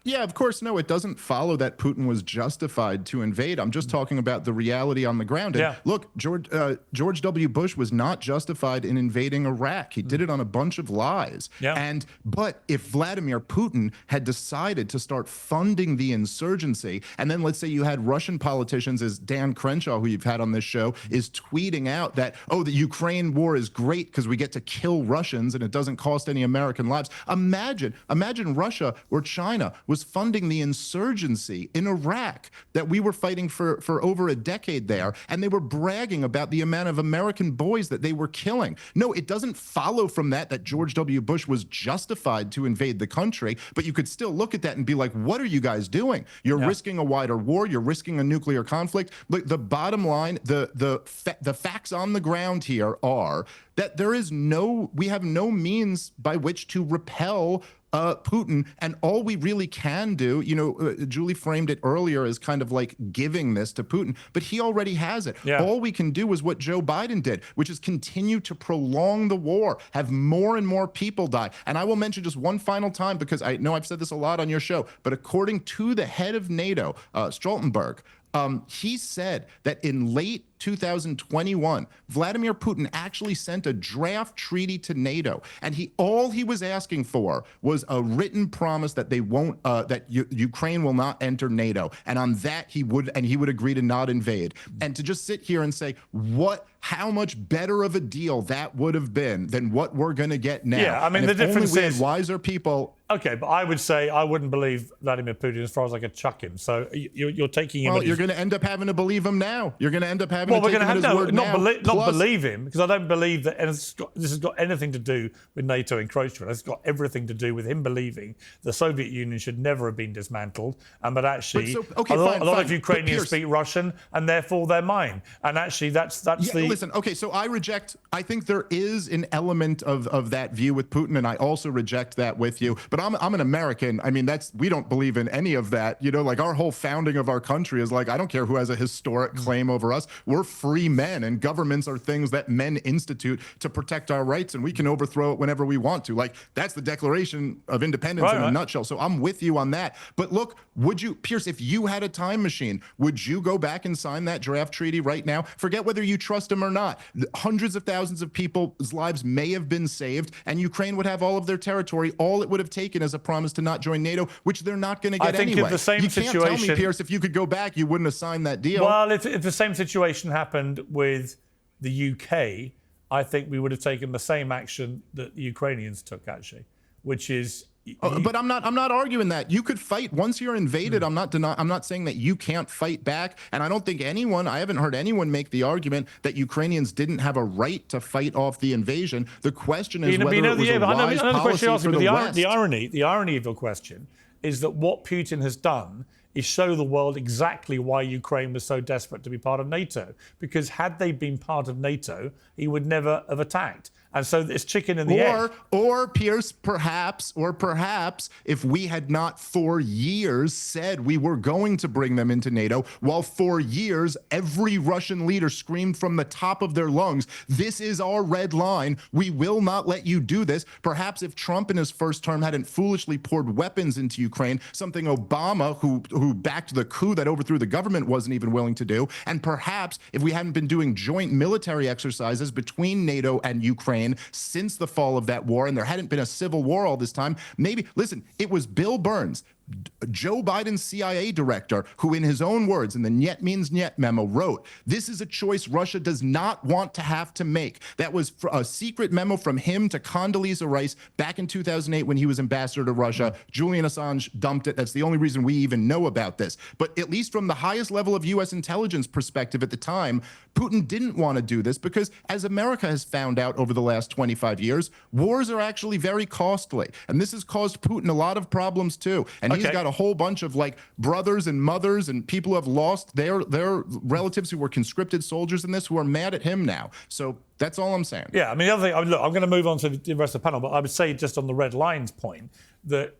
Speaker 1: Yeah, of course, no, it doesn't follow that Putin was justified to invade. I'm just talking about the reality on the ground. And look, George W. Bush was not justified in invading Iraq. He did it on a bunch of lies. But if Vladimir Putin had decided to start funding the insurgency, and then let's say you had Russian politicians, as Dan Crenshaw, who you've had on this show, is tweeting out that, oh, the Ukraine war is great because we get to kill Russians and it doesn't cost any American lives. Imagine Russia or China was was funding the insurgency in Iraq that we were fighting for over a decade there, and they were bragging about the amount of American boys that they were killing. No, it doesn't follow from that George W. Bush was justified to invade the country, but you could still look at that and be like, what are you guys doing? You're risking a wider war, you're risking a nuclear conflict. Look, the bottom line, the facts on the ground here are that we have no means by which to repel Putin, and all we really can do, Julie framed it earlier as kind of like giving this to Putin, but he already has it. Yeah. All we can do is what Joe Biden did, which is continue to prolong the war, have more and more people die. And I will mention just one final time, because I know I've said this a lot on your show, but according to the head of NATO, Stoltenberg, he said that in late 2021, Vladimir Putin actually sent a draft treaty to NATO, and all he was asking for was a written promise that they won't, Ukraine will not enter NATO, and on that he would agree to not invade. And to just sit here and say how much better of a deal that would have been than what we're going to get now.
Speaker 4: Yeah, I mean, the difference
Speaker 1: only we
Speaker 4: is
Speaker 1: had wiser people.
Speaker 4: Okay, but I would say I wouldn't believe Vladimir Putin as far as I could chuck him. So you're taking him.
Speaker 1: Well, you're going to end up having to believe him now. You're going to end up having
Speaker 4: well,
Speaker 1: to take him at his word now.
Speaker 4: Not believe him, because I don't believe that this has got anything to do with NATO encroachment. It's got everything to do with him believing the Soviet Union should never have been dismantled, and but actually a lot of Ukrainians speak Russian, and therefore they're mine. And actually, that's the.
Speaker 1: Listen, okay, so I think there is an element of that view with Putin, and I also reject that with you. But I'm an American. I mean, we don't believe in any of that. Like our whole founding of our country is like, I don't care who has a historic claim over us. We're free men, and governments are things that men institute to protect our rights, and we can overthrow it whenever we want to. Like, that's the Declaration of Independence in a nutshell. So I'm with you on that. But look, Pierce, if you had a time machine, would you go back and sign that draft treaty right now? Forget whether you trust him or not. Hundreds of thousands of people's lives may have been saved, and Ukraine would have all of their territory. All it would have taken is a promise to not join NATO, which they're not going to get anyway.
Speaker 4: If the same
Speaker 1: you can't tell me, Pierce, if you could go back, you wouldn't have signed that deal.
Speaker 4: Well, if the same situation happened with the UK, I think we would have taken the same action that the Ukrainians took, actually, which is.
Speaker 1: But I'm not arguing that. You could fight once you're invaded. I'm not saying that you can't fight back. And I don't think I haven't heard anyone make the argument that Ukrainians didn't have a right to fight off the invasion. The question is whether it was a wise policy for the West.
Speaker 4: The irony of your question is that what Putin has done is show the world exactly why Ukraine was so desperate to be part of NATO. Because had they been part of NATO, he would never have attacked. And so it's chicken and the egg.
Speaker 1: Or Pierce, perhaps, if we had not for years said we were going to bring them into NATO, while for years every Russian leader screamed from the top of their lungs, this is our red line, we will not let you do this. Perhaps if Trump in his first term hadn't foolishly poured weapons into Ukraine, something Obama, who backed the coup that overthrew the government, wasn't even willing to do, and perhaps if we hadn't been doing joint military exercises between NATO and Ukraine since the fall of that war, and there hadn't been a civil war all this time, listen, it was Bill Burns, Joe Biden's CIA director, who in his own words in the Niet Means Niet memo wrote, this is a choice Russia does not want to have to make. That was a secret memo from him to Condoleezza Rice back in 2008 when he was ambassador to Russia. Julian Assange dumped it. That's the only reason we even know about this. But at least from the highest level of U.S. intelligence perspective at the time, Putin didn't want to do this because, as America has found out over the last 25 years, wars are actually very costly. And this has caused Putin a lot of problems too. And he's got a whole bunch of brothers and mothers and people who have lost their relatives who were conscripted soldiers in this, who are mad at him now. So that's all I'm saying.
Speaker 4: Yeah, I mean, the other thing, look, I'm going to move on to the rest of the panel, but I would say just on the red lines point that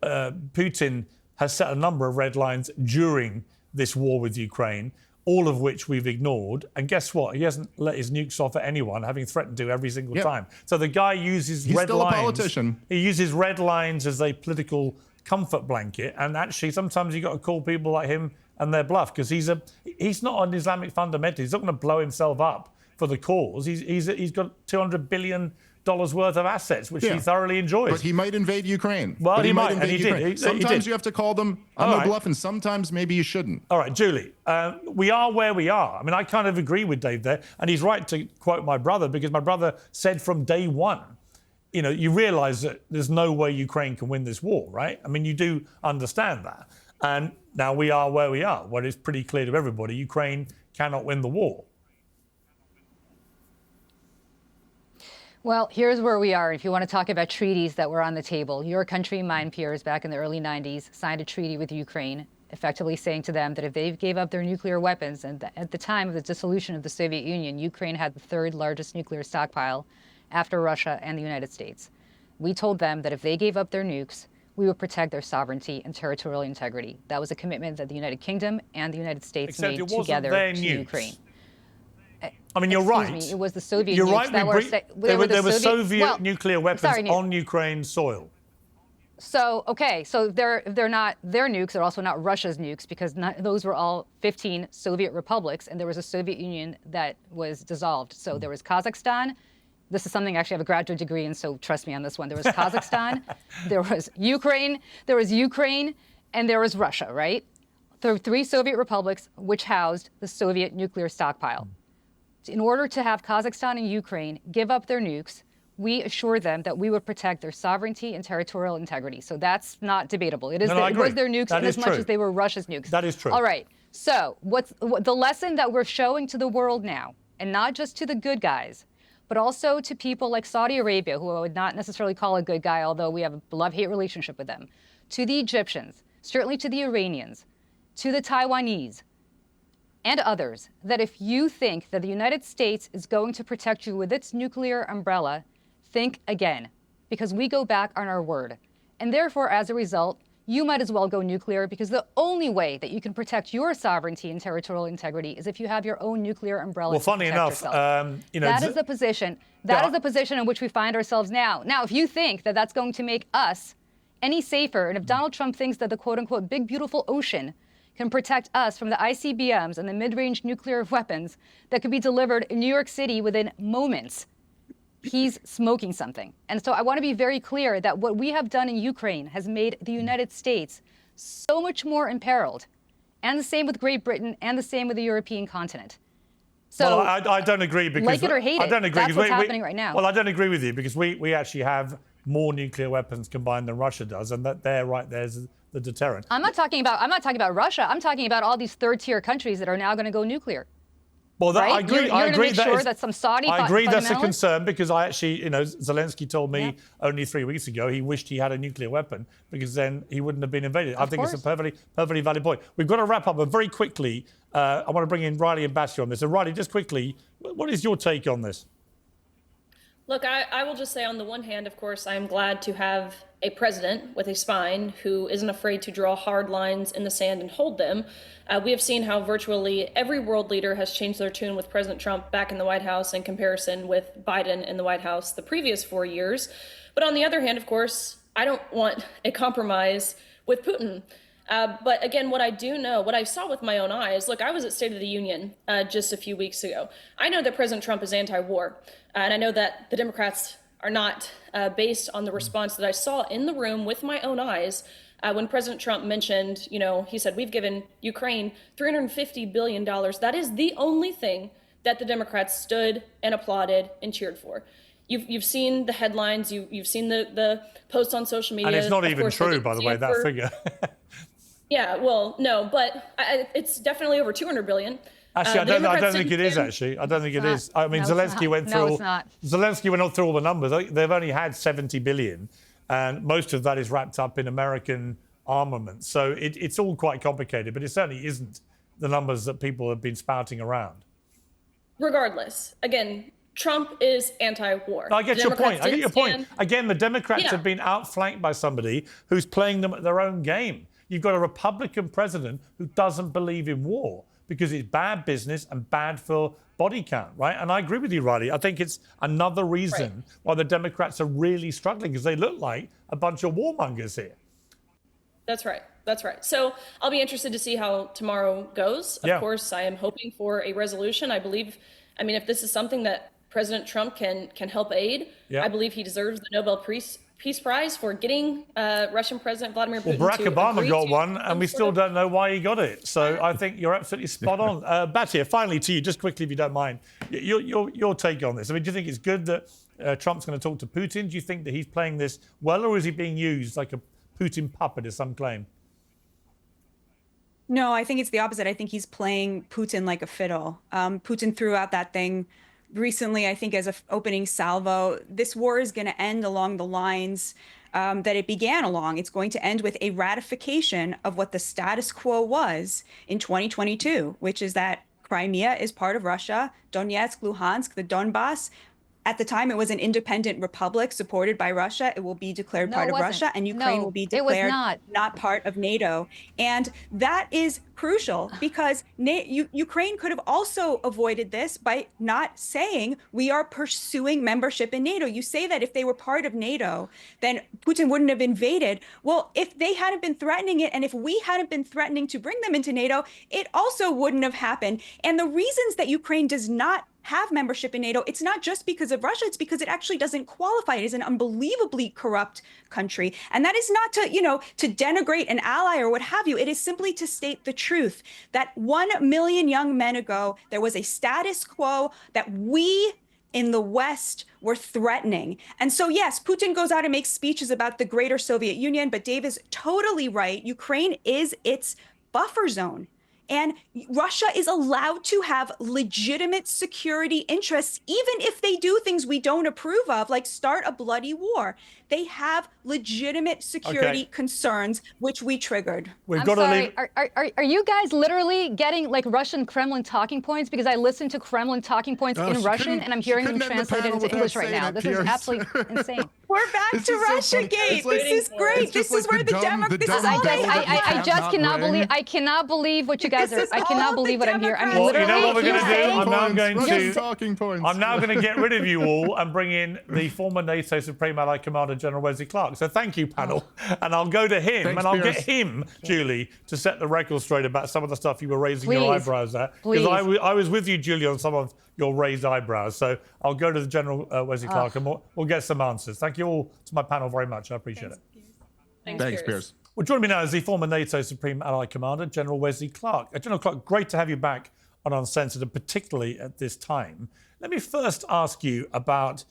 Speaker 4: Putin has set a number of red lines during this war with Ukraine, all of which we've ignored. And guess what? He hasn't let his nukes off at anyone, having threatened to every single time. So the guy uses
Speaker 1: He's
Speaker 4: red
Speaker 1: still
Speaker 4: lines.
Speaker 1: a politician.
Speaker 4: He uses red lines as a political comfort blanket. And actually, sometimes you've got to call people like him and their bluff, because he's not an Islamic fundamentalist. He's not going to blow himself up for the cause. He's got $200 billion worth of assets, which he thoroughly enjoys.
Speaker 1: But he might invade Ukraine.
Speaker 4: Well, he might, and he did.
Speaker 1: Sometimes you have to call them on the bluff, and sometimes maybe you shouldn't.
Speaker 4: All right, Julie, we are where we are. I mean, I kind of agree with Dave there, and he's right to quote my brother, because my brother said from day one, you realise that there's no way Ukraine can win this war, right? I mean, you do understand that. And now we are where we are, where it's pretty clear to everybody Ukraine cannot win the war.
Speaker 2: Well, here's where we are. If you want to talk about treaties that were on the table, your country, mine, Piers, back in the early 90s, signed a treaty with Ukraine, effectively saying to them that if they gave up their nuclear weapons, and at the time of the dissolution of the Soviet Union, Ukraine had the third largest nuclear stockpile after Russia and the United States. We told them that if they gave up their nukes, we would protect their sovereignty and territorial integrity. That was a commitment that the United Kingdom and the United States made together to Ukraine.
Speaker 4: I mean, you're right.
Speaker 2: Me, it was the Soviet
Speaker 4: You're
Speaker 2: nukes
Speaker 4: right. There were Soviet nuclear weapons on Ukraine soil.
Speaker 2: So, okay, so they're not their nukes. They're also not Russia's nukes, because those were all 15 Soviet republics, and there was a Soviet Union that was dissolved. So there was Kazakhstan. This is something I actually have a graduate degree in, so trust me on this one. There was Kazakhstan, there was Ukraine, and there was Russia, right? There were 3 Soviet republics which housed the Soviet nuclear stockpile. In order to have Kazakhstan and Ukraine give up their nukes, we assured them that we would protect their sovereignty and territorial integrity. So that's not debatable. It was their nukes in as much as they were Russia's nukes.
Speaker 4: That is true.
Speaker 2: All right. So what the lesson that we're showing to the world now, and not just to the good guys, but also to people like Saudi Arabia, who I would not necessarily call a good guy, although we have a love-hate relationship with them, to the Egyptians, certainly to the Iranians, to the Taiwanese, and others, that if you think that the United States is going to protect you with its nuclear umbrella, think again, because we go back on our word. And therefore, as a result, you might as well go nuclear, because the only way that you can protect your sovereignty and territorial integrity is if you have your own nuclear umbrella.
Speaker 4: Well, funny enough,
Speaker 2: that is the position. That is the position in which we find ourselves now. Now, if you think that that's going to make us any safer, and if Donald Trump thinks that the quote-unquote big beautiful ocean can protect us from the ICBMs and the mid-range nuclear weapons that could be delivered in New York City within moments, he's smoking something. And so I want to be very clear that what we have done in Ukraine has made the United States so much more imperiled, and the same with Great Britain, and the same with the European continent. So,
Speaker 4: well, I don't agree, because
Speaker 2: like it or hate it,
Speaker 4: I don't agree,
Speaker 2: that's what's happening right now.
Speaker 4: Well, I don't agree with you, because we actually have more nuclear weapons combined than Russia does, and that there's the deterrent.
Speaker 2: I'm not talking about Russia. I'm talking about all these third-tier countries that are now going to go nuclear.
Speaker 4: Well,
Speaker 2: right?
Speaker 4: I agree.
Speaker 2: I agree that some Saudi.
Speaker 4: I agree that's a concern, because I actually, Zelensky told me only 3 weeks ago he wished he had a nuclear weapon, because then he wouldn't have been invaded. I think it's a perfectly valid point. We've got to wrap up, but very quickly, I want to bring in Riley and Batya on this. So, Riley, just quickly, what is your take on this?
Speaker 3: Look, I will just say, on the one hand, of course, I am glad to have a president with a spine who isn't afraid to draw hard lines in the sand and hold them. We have seen how virtually every world leader has changed their tune with President Trump back in the White House in comparison with Biden in the White House the previous 4 years. But on the other hand, of course, I don't want a compromise with Putin. But again, what I do know, what I saw with my own eyes, look, I was at State of the Union just a few weeks ago. I know that President Trump is anti-war, and I know that the Democrats are not, based on the response that I saw in the room with my own eyes. When President Trump mentioned, he said, we've given Ukraine $350 billion. That is the only thing that the Democrats stood and applauded and cheered for. You've seen the headlines, you've seen the posts on social media.
Speaker 4: And it's not even true, by the way, that figure.
Speaker 3: Yeah, well, no, but it's definitely over 200 billion.
Speaker 4: Actually, I don't think it is, actually. I don't think it is. I mean, Zelensky went through... Zelensky went through all the numbers. They've only had 70 billion, and most of that is wrapped up in American armament. So it's all quite complicated, but it certainly isn't the numbers that people have been spouting around.
Speaker 3: Regardless, again, Trump is anti-war.
Speaker 4: I get your point. I get your point. Again, the Democrats have been outflanked by somebody who's playing them at their own game. You've got a Republican president who doesn't believe in war, because it's bad business and bad for body count, right? And I agree with you, Riley. I think it's another reason why the Democrats are really struggling, because they look like a bunch of warmongers here.
Speaker 3: That's right. That's right. So I'll be interested to see how tomorrow goes. Of course, I am hoping for a resolution. I believe, if this is something that President Trump can help aid, I believe he deserves the Nobel Peace Prize for getting Russian President Vladimir Putin.
Speaker 4: Well, Barack Obama got one, and we still don't know why he got it. So I think you're absolutely spot on. Batya, finally to you, just quickly, if you don't mind, your take on this. Do you think it's good that Trump's going to talk to Putin? Do you think that he's playing this well, or is he being used like a Putin puppet, as some claim?
Speaker 5: No, I think it's the opposite. I think he's playing Putin like a fiddle. Putin threw out that thing recently, I think, as an opening salvo. This war is going to end along the lines that it began along. It's going to end with a ratification of what the status quo was in 2022, which is that Crimea is part of Russia, Donetsk, Luhansk, the Donbass. At the time, it was an independent republic supported by Russia. It will be declared part of Russia, and Ukraine will be declared not part of NATO. And that is crucial because Ukraine could have also avoided this by not saying we are pursuing membership in NATO. You say that if they were part of NATO, then Putin wouldn't have invaded. Well, if they hadn't been threatening it, and if we hadn't been threatening to bring them into NATO, it also wouldn't have happened. And the reasons that Ukraine does not have membership in NATO, it's not just because of Russia, it's because it actually doesn't qualify. It is an unbelievably corrupt country. And that is not to, to denigrate an ally or what have you. It is simply to state the truth that 1 million young men ago, there was a status quo that we in the West were threatening. And so, yes, Putin goes out and makes speeches about the greater Soviet Union, but Dave is totally right. Ukraine is its buffer zone. And Russia is allowed to have legitimate security interests, even if they do things we don't approve of, like start a bloody war. They have legitimate security concerns, which we triggered.
Speaker 2: I'm sorry, are you guys literally getting like Russian Kremlin talking points? Because I listen to Kremlin talking points in Russian, and I'm hearing them translated into English right now. This is absolutely insane.
Speaker 5: We're back to Russiagate. This is great. This is where the Democrats.
Speaker 2: I just cannot believe. I cannot believe what you guys are. I cannot believe what I'm hearing. I mean,
Speaker 4: Well,
Speaker 2: literally,
Speaker 4: you know what we're going to do?
Speaker 1: I'm
Speaker 4: now going to get rid of you all and bring in the former NATO Supreme Allied Commander, General Wesley Clarke. So thank you, panel. And I'll go to him.
Speaker 1: Thanks,
Speaker 4: and I'll
Speaker 1: Piers.
Speaker 4: get him, Julie, to set the record straight about some of the stuff you were raising your eyebrows at.
Speaker 2: Please.
Speaker 4: Because I was with you, Julie, on some of your raised eyebrows. So I'll go to the General Wesley Clarke and we'll get some answers. Thank you all to my panel very much. I appreciate it.
Speaker 1: Thanks, Piers.
Speaker 4: Well, joining me now is the former NATO Supreme Allied Commander, General Wesley Clarke. General Clarke, great to have you back on Uncensored, and particularly at this time. Let me first ask you about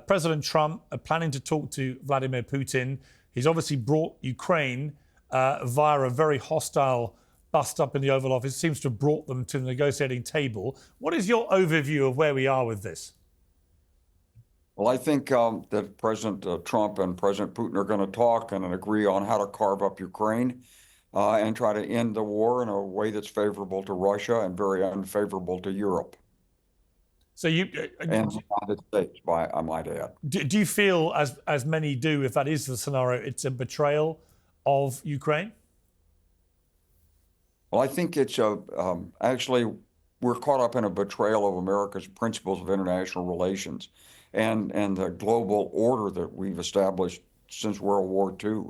Speaker 4: President Trump planning to talk to Vladimir Putin. He's obviously brought Ukraine via a very hostile bust up in the Oval Office. Seems to have brought them to the negotiating table. What is your overview of where we are with this?
Speaker 12: Well, I think that President Trump and President Putin are going to talk and agree on how to carve up Ukraine and try to end the war in a way that's favorable to Russia and very unfavorable to Europe.
Speaker 4: So you
Speaker 12: and the United States, I might add.
Speaker 4: Do you feel, as many do, if that is the scenario, it's a betrayal of Ukraine?
Speaker 12: Well, I think it's actually we're caught up in a betrayal of America's principles of international relations and the global order that we've established since World War II,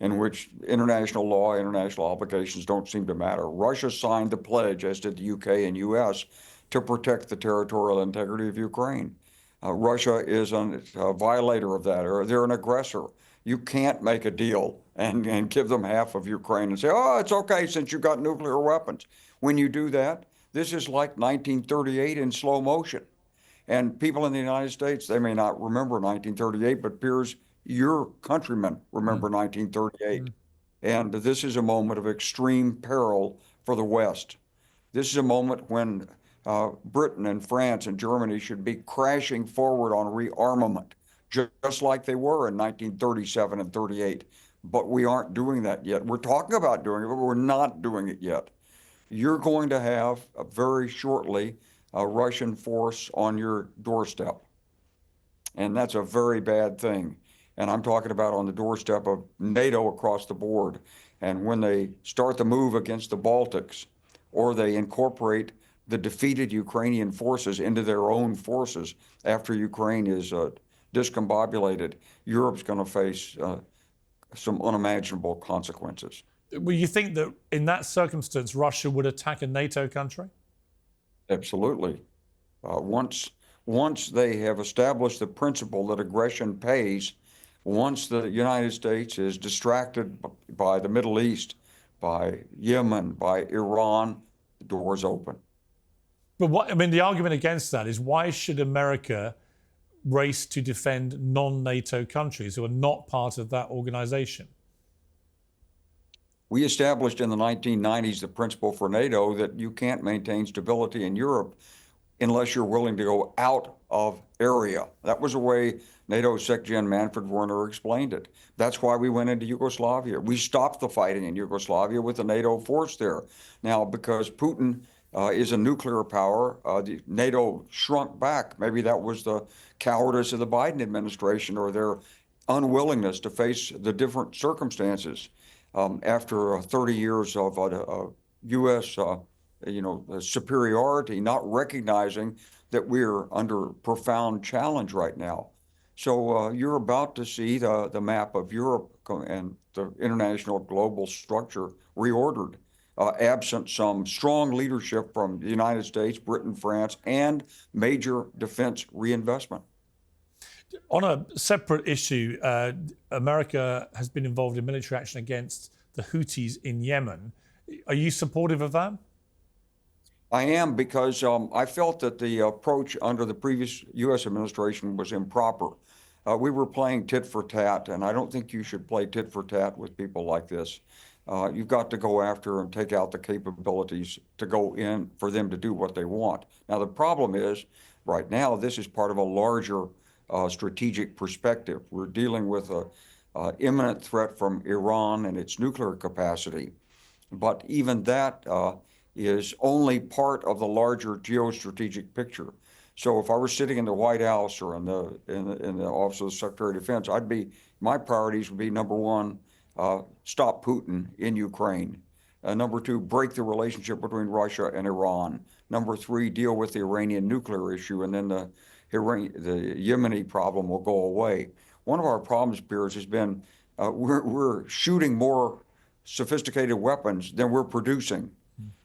Speaker 12: in which international law, international obligations don't seem to matter. Russia signed the pledge, as did the UK and US, to protect the territorial integrity of Ukraine. Russia is a violator of that, or they're an aggressor. You can't make a deal and give them half of Ukraine and say, oh, it's okay since you got nuclear weapons. When you do that, this is like 1938 in slow motion. And people in the United States, they may not remember 1938, but Piers, your countrymen remember 1938. And this is a moment of extreme peril for the West. This is a moment when Britain and France and Germany should be crashing forward on rearmament, just like they were in 1937 and 38. But we aren't doing that yet. We're talking about doing it, but we're not doing it yet. You're going to have very shortly a Russian force on your doorstep. And that's a very bad thing. And I'm talking about on the doorstep of NATO across the board. And when they start the move against the Baltics, or they incorporate the defeated Ukrainian forces into their own forces after Ukraine is discombobulated, Europe's going to face some unimaginable consequences.
Speaker 4: Well, you think that in that circumstance, Russia would attack a NATO country?
Speaker 12: Absolutely. Once they have established the principle that aggression pays, once the United States is distracted by the Middle East, by Yemen, by Iran, the door's open.
Speaker 4: But the argument against that is, why should America race to defend non-NATO countries who are not part of that organization?
Speaker 12: We established in the 1990s the principle for NATO that you can't maintain stability in Europe unless you're willing to go out of area. That was the way NATO Sec Gen Manfred Werner explained it. That's why we went into Yugoslavia. We stopped the fighting in Yugoslavia with the NATO force there. Now, because Putin is a nuclear power, the NATO shrunk back. Maybe that was the cowardice of the Biden administration or their unwillingness to face the different circumstances after 30 years of U.S. Superiority, not recognizing that we're under profound challenge right now. So you're about to see the map of Europe and the international global structure reordered, absent some strong leadership from the United States, Britain, France, and major defense reinvestment.
Speaker 4: On a separate issue, America has been involved in military action against the Houthis in Yemen. Are you supportive of that?
Speaker 12: I am, because I felt that the approach under the previous U.S. administration was improper. We were playing tit for tat, and I don't think you should play tit for tat with people like this. You've got to go after and take out the capabilities to go in for them to do what they want. Now, the problem is, right now, this is part of a larger strategic perspective. We're dealing with an imminent threat from Iran and its nuclear capacity. But even that is only part of the larger geostrategic picture. So if I were sitting in the White House or in the Office of the Secretary of Defense, my priorities would be, number one, stop Putin in Ukraine. Number two, break the relationship between Russia and Iran. Number three, deal with the Iranian nuclear issue, and then the Yemeni problem will go away. One of our problems, Piers, has been we're shooting more sophisticated weapons than we're producing.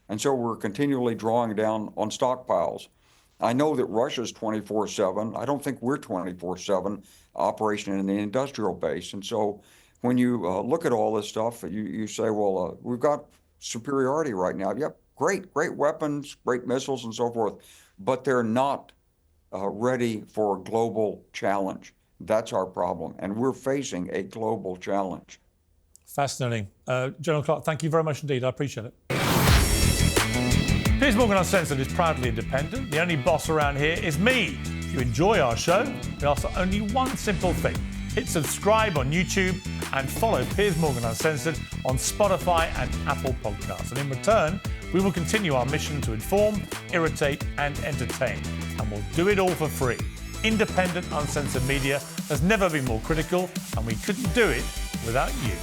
Speaker 12: And so we're continually drawing down on stockpiles. I know that Russia's 24/7. I don't think we're 24/7 operation in the industrial base. And so when you look at all this stuff, you say, well, we've got superiority right now. Yep, great weapons, great missiles and so forth, but they're not ready for a global challenge. That's our problem. And we're facing a global challenge.
Speaker 4: Fascinating. General Clarke, thank you very much indeed. I appreciate it. Piers Morgan Uncensored is proudly independent. The only boss around here is me. If you enjoy our show, we ask for only one simple thing. Hit subscribe on YouTube and follow Piers Morgan Uncensored on Spotify and Apple Podcasts. And in return, we will continue our mission to inform, irritate and entertain. And we'll do it all for free. Independent, uncensored media has never been more critical, and we couldn't do it without you.